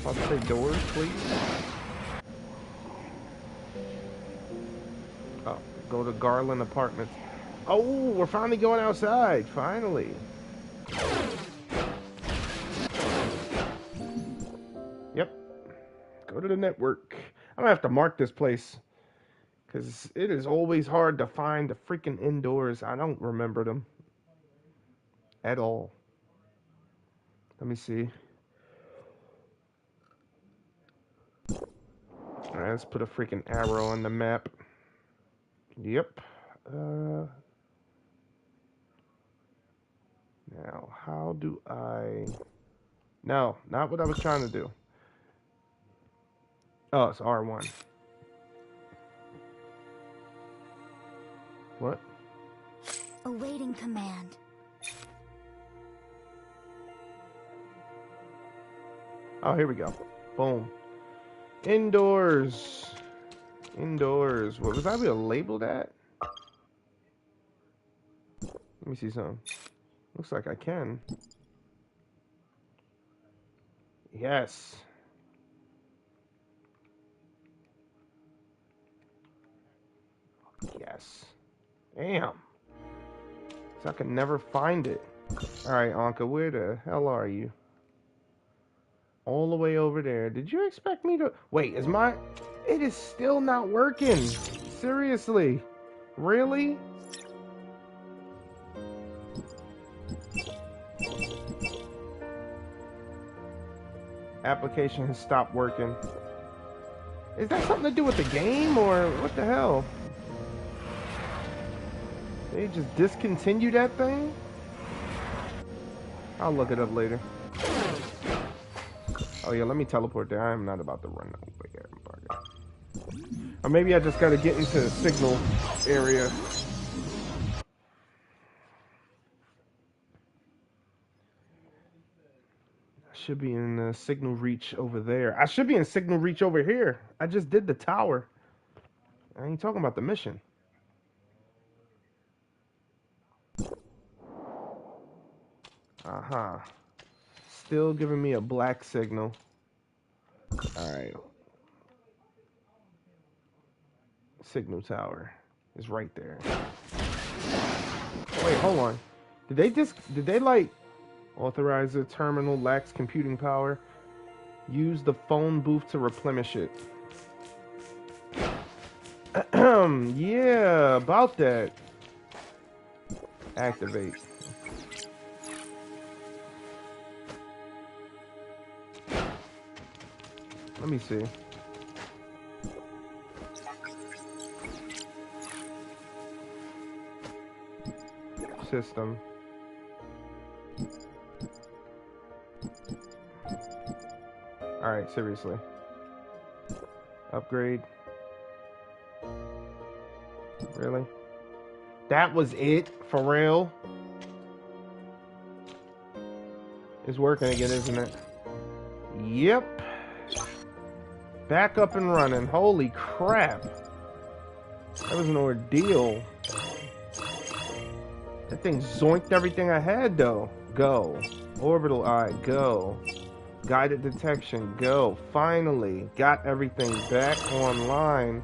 [SPEAKER 2] I'll say doors, please. Oh, go to Garland Apartments. Oh, we're finally going outside. Finally. Yep. Go to the network. I'm gonna have to mark this place, because it is always hard to find the freaking indoors. I don't remember them at all. Let me see. Alright, let's put a freaking arrow on the map. Yep. Now, how do I... No, not what I was trying to do. Oh, it's R1. What?
[SPEAKER 1] Awaiting command.
[SPEAKER 2] Oh, here we go. Boom. Indoors. Indoors. What was I able to label that? Let me see something. Looks like I can. Yes. Yes. Damn. So I can never find it. Alright, Anka, where the hell are you? All the way over there. Did you expect me to... Wait, is my... It is still not working. Seriously? Really? Application has stopped working. Is that something to do with the game, or what the hell? They just discontinued that thing? I'll look it up later. Oh yeah, let me teleport there. I'm not about to run over here. Or maybe I just gotta get into the signal area. I should be in signal reach over there. I should be in signal reach over here. I just did the tower. I ain't talking about the mission. Uh-huh. Still giving me a black signal. Alright. Signal tower is right there. Wait, hold on. Did they like authorize the terminal lacks computing power? Use the phone booth to replenish it. Yeah, about that. Activate. Let me see. System. Alright, seriously. Upgrade. Really? That was it? For real? It's working again, isn't it? Yep. Back up and running. Holy crap. That was an ordeal. That thing zoinked everything I had, though. Go. Orbital eye, go. Guided detection, go. Finally. Got everything back online.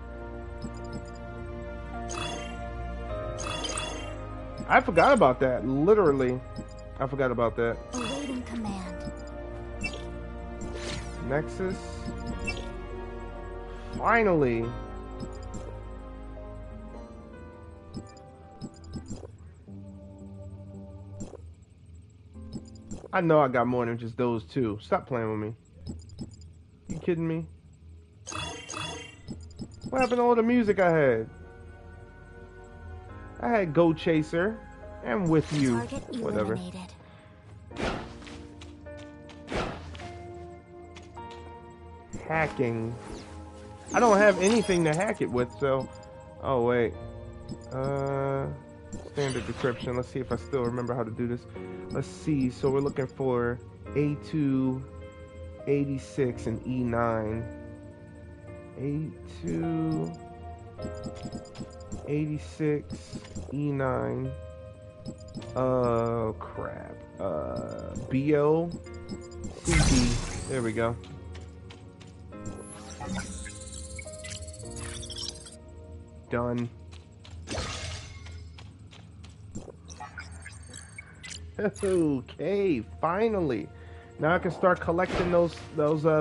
[SPEAKER 2] I forgot about that. Literally. I forgot about that.
[SPEAKER 1] Awaiting command.
[SPEAKER 2] Nexus. Finally. I know I got more than just those two. Stop playing with me. You kidding me? What happened to all the music I had? I had Go Chaser and With You. Whatever.
[SPEAKER 1] Eliminated.
[SPEAKER 2] Hacking. I don't have anything to hack it with, so... Oh, wait. Standard decryption. Let's see if I still remember how to do this. Let's see. So we're looking for A2, 86, and E9. A2, 86, E9. Oh, crap. BO, CD. There we go. Done. Okay, finally. Now I can start collecting those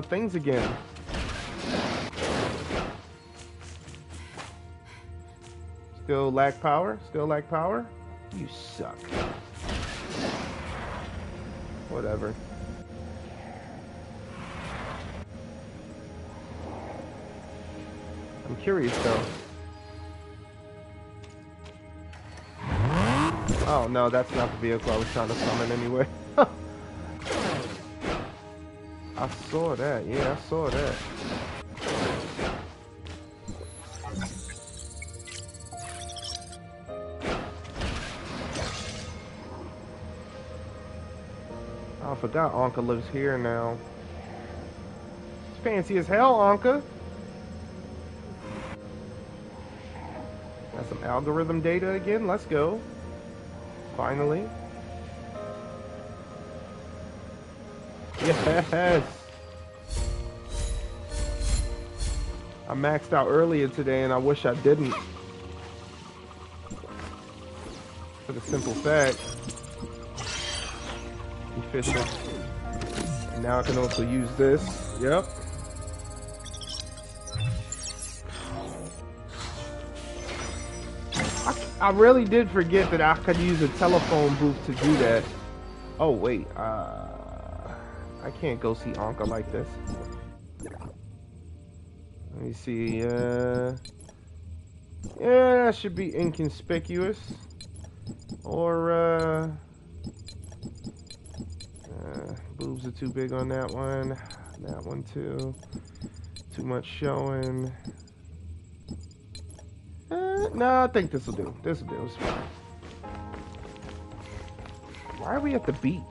[SPEAKER 2] things again. Still lack power? Still lack power? You suck. Whatever. I'm curious though. Oh no, that's not the vehicle I was trying to summon anyway. I saw that, yeah, I saw that. Oh, I forgot Anka lives here now. It's fancy as hell, Anka. Got some algorithm data again, let's go. Finally. Yes! I maxed out earlier today and I wish I didn't. For the simple fact, efficient. And now I can also use this. Yep. I really did forget that I could use a telephone booth to do that. Oh wait, I can't go see Anka like this. Let me see, yeah, that should be inconspicuous. Or, boobs are too big on that one. That one too. Too much showing. No, I think this'll do. This'll do, it's fine. Why are we at the beach?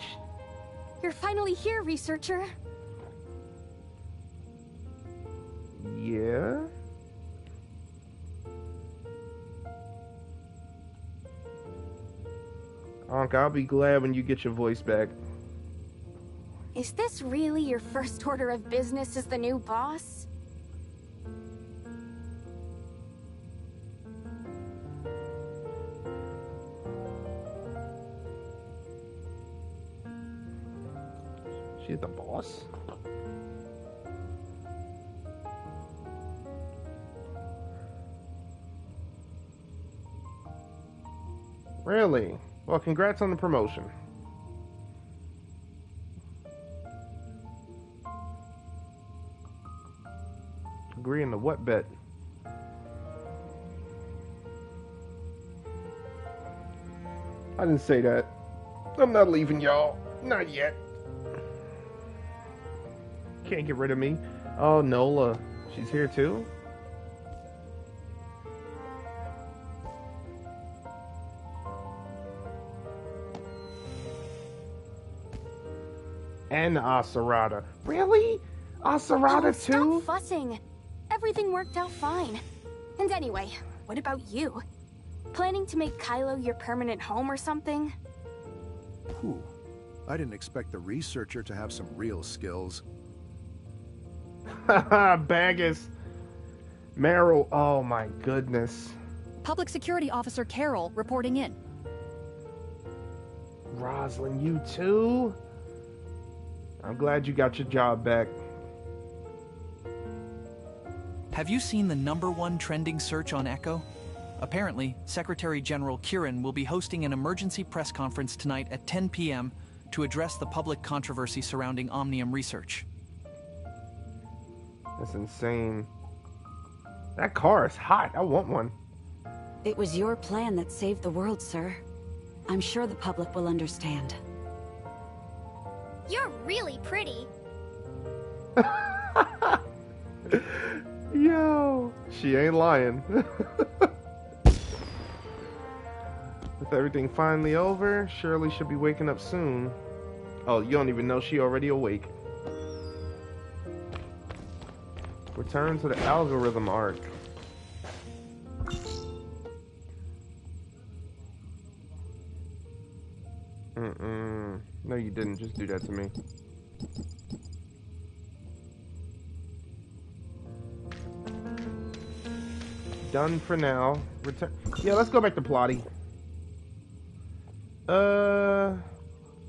[SPEAKER 4] You're finally here, researcher.
[SPEAKER 2] Yeah? Anka, I'll be glad when you get your voice back.
[SPEAKER 4] Is this really your first order of business as the new boss?
[SPEAKER 2] She's the boss? Really? Well, congrats on the promotion. Agreeing to what bet? I didn't say that. I'm not leaving y'all. Not yet. Can't get rid of me. Oh, Nola. She's here too? And Aserada. Really? Aserada too?
[SPEAKER 4] Stop fussing. Everything worked out fine. And anyway, what about you? Planning to make Kylo your permanent home or something?
[SPEAKER 18] Whew. I didn't expect the researcher to have some real skills.
[SPEAKER 2] Haha, Bagus. Meryl, oh my goodness.
[SPEAKER 20] Public Security Officer Carol reporting in.
[SPEAKER 2] Rosalind, you too? I'm glad you got your job back.
[SPEAKER 21] Have you seen the #1 trending search on Echo? Apparently, Secretary General Kieran will be hosting an emergency press conference tonight at 10 p.m. to address the public controversy surrounding Omnium research.
[SPEAKER 2] That's insane. That car is hot. I want one.
[SPEAKER 3] It was your plan that saved the world, sir. I'm sure the public will understand.
[SPEAKER 1] You're really pretty.
[SPEAKER 2] Yo, she ain't lying. With everything finally over, Shirley should be waking up soon. Oh, you don't even know she already awake. Return to the algorithm arc. No, you didn't just do that to me. Done for now. Return. Yeah, let's go back to Plotty.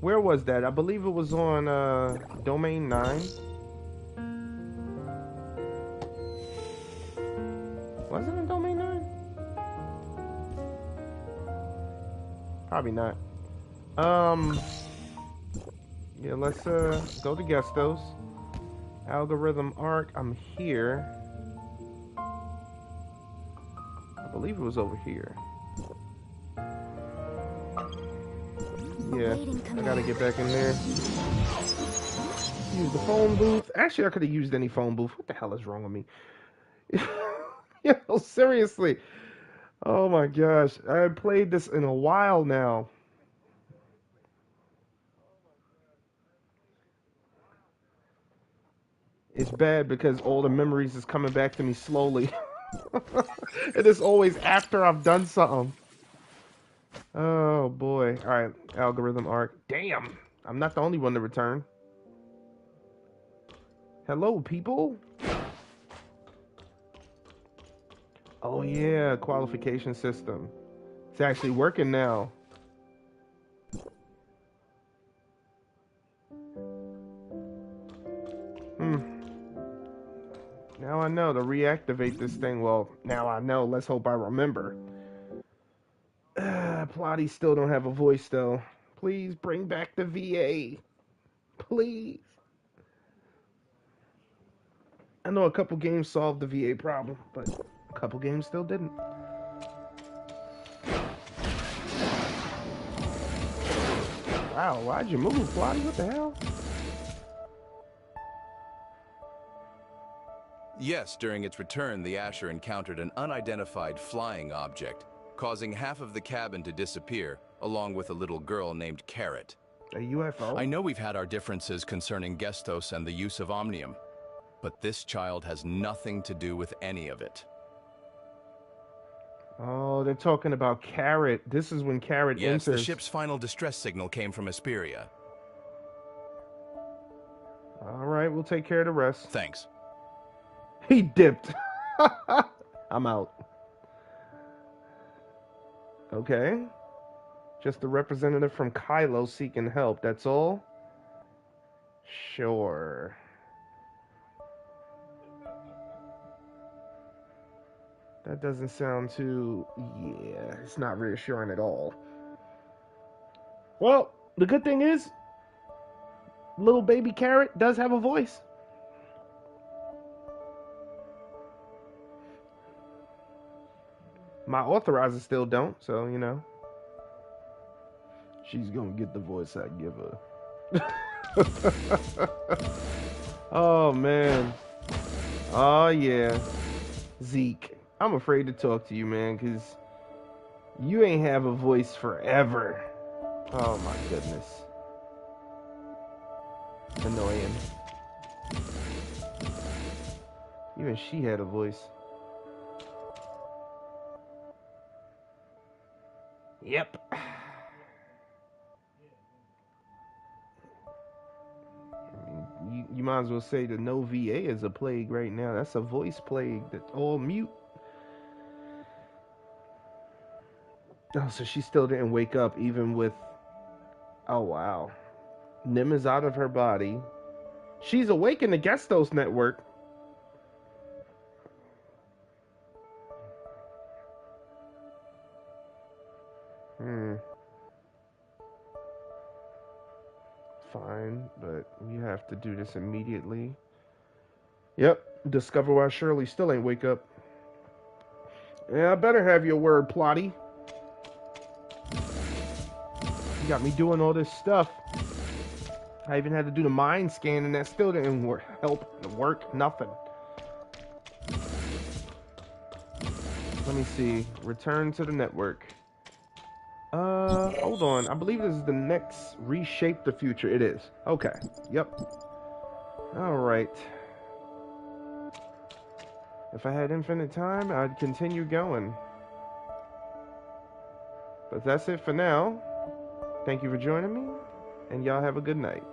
[SPEAKER 2] Where was that? I believe it was on Domain 9. Was it in Domain 9? Probably not. Yeah, let's go to Gestos. Algorithm arc. I'm here. I believe it was over here. Yeah, I gotta get back in there. Use the phone booth. Actually, I could have used any phone booth. What the hell is wrong with me? Yo, seriously. Oh my gosh. I haven't played this in a while now. It's bad because all the memories is coming back to me slowly. It is always after I've done something. Oh boy. Alright, algorithm arc. Damn! I'm not the only one to return. Hello, people? Oh yeah, qualification system. It's actually working now. Now I know to reactivate this thing. Well, now I know. Let's hope I remember. Plotty still don't have a voice, though. Please bring back the VA. Please. I know a couple games solved the VA problem, but a couple games still didn't. Wow, why'd you move, Plotty? What the hell?
[SPEAKER 12] Yes, during its return, the Asher encountered an unidentified flying object, causing half of the cabin to disappear, along with a little girl named Carrot.
[SPEAKER 2] A UFO?
[SPEAKER 12] I know we've had our differences concerning Gestos and the use of Omnium, but this child has nothing to do with any of it.
[SPEAKER 2] Oh, they're talking about Carrot. This is when Carrot
[SPEAKER 12] Yes,
[SPEAKER 2] enters.
[SPEAKER 12] the ship's final distress signal came from Asperia.
[SPEAKER 2] All right, we'll take care of the rest.
[SPEAKER 12] Thanks.
[SPEAKER 2] He dipped. I'm out. Okay. Just a representative from Kylo seeking help, that's all? Sure. That doesn't sound too... Yeah, it's not reassuring at all. Well, the good thing is, little baby Carrot does have a voice. My authorizer still don't, so, you know. She's gonna get the voice I give her. Oh, man. Oh, yeah. Zeke, I'm afraid to talk to you, man, because you ain't have a voice forever. Oh, my goodness. Annoying. Even she had a voice. Yep. I mean, you might as well say the no VA is a plague right now. That's a voice plague that's all mute. Oh, so she still didn't wake up even with... Oh, wow. Nim is out of her body. She's awake in the Gestos network. Fine, but we have to do this immediately. Yep, discover why Shirley still ain't wake up. Yeah, I better have your word, Plotty. You got me doing all this stuff. I even had to do the mind scan and that still didn't work, nothing. Let me see, return to the network. Hold on. I believe this is the next Reshape the Future. It is. Okay. Yep. Alright. If I had infinite time, I'd continue going. But that's it for now. Thank you for joining me, and y'all have a good night.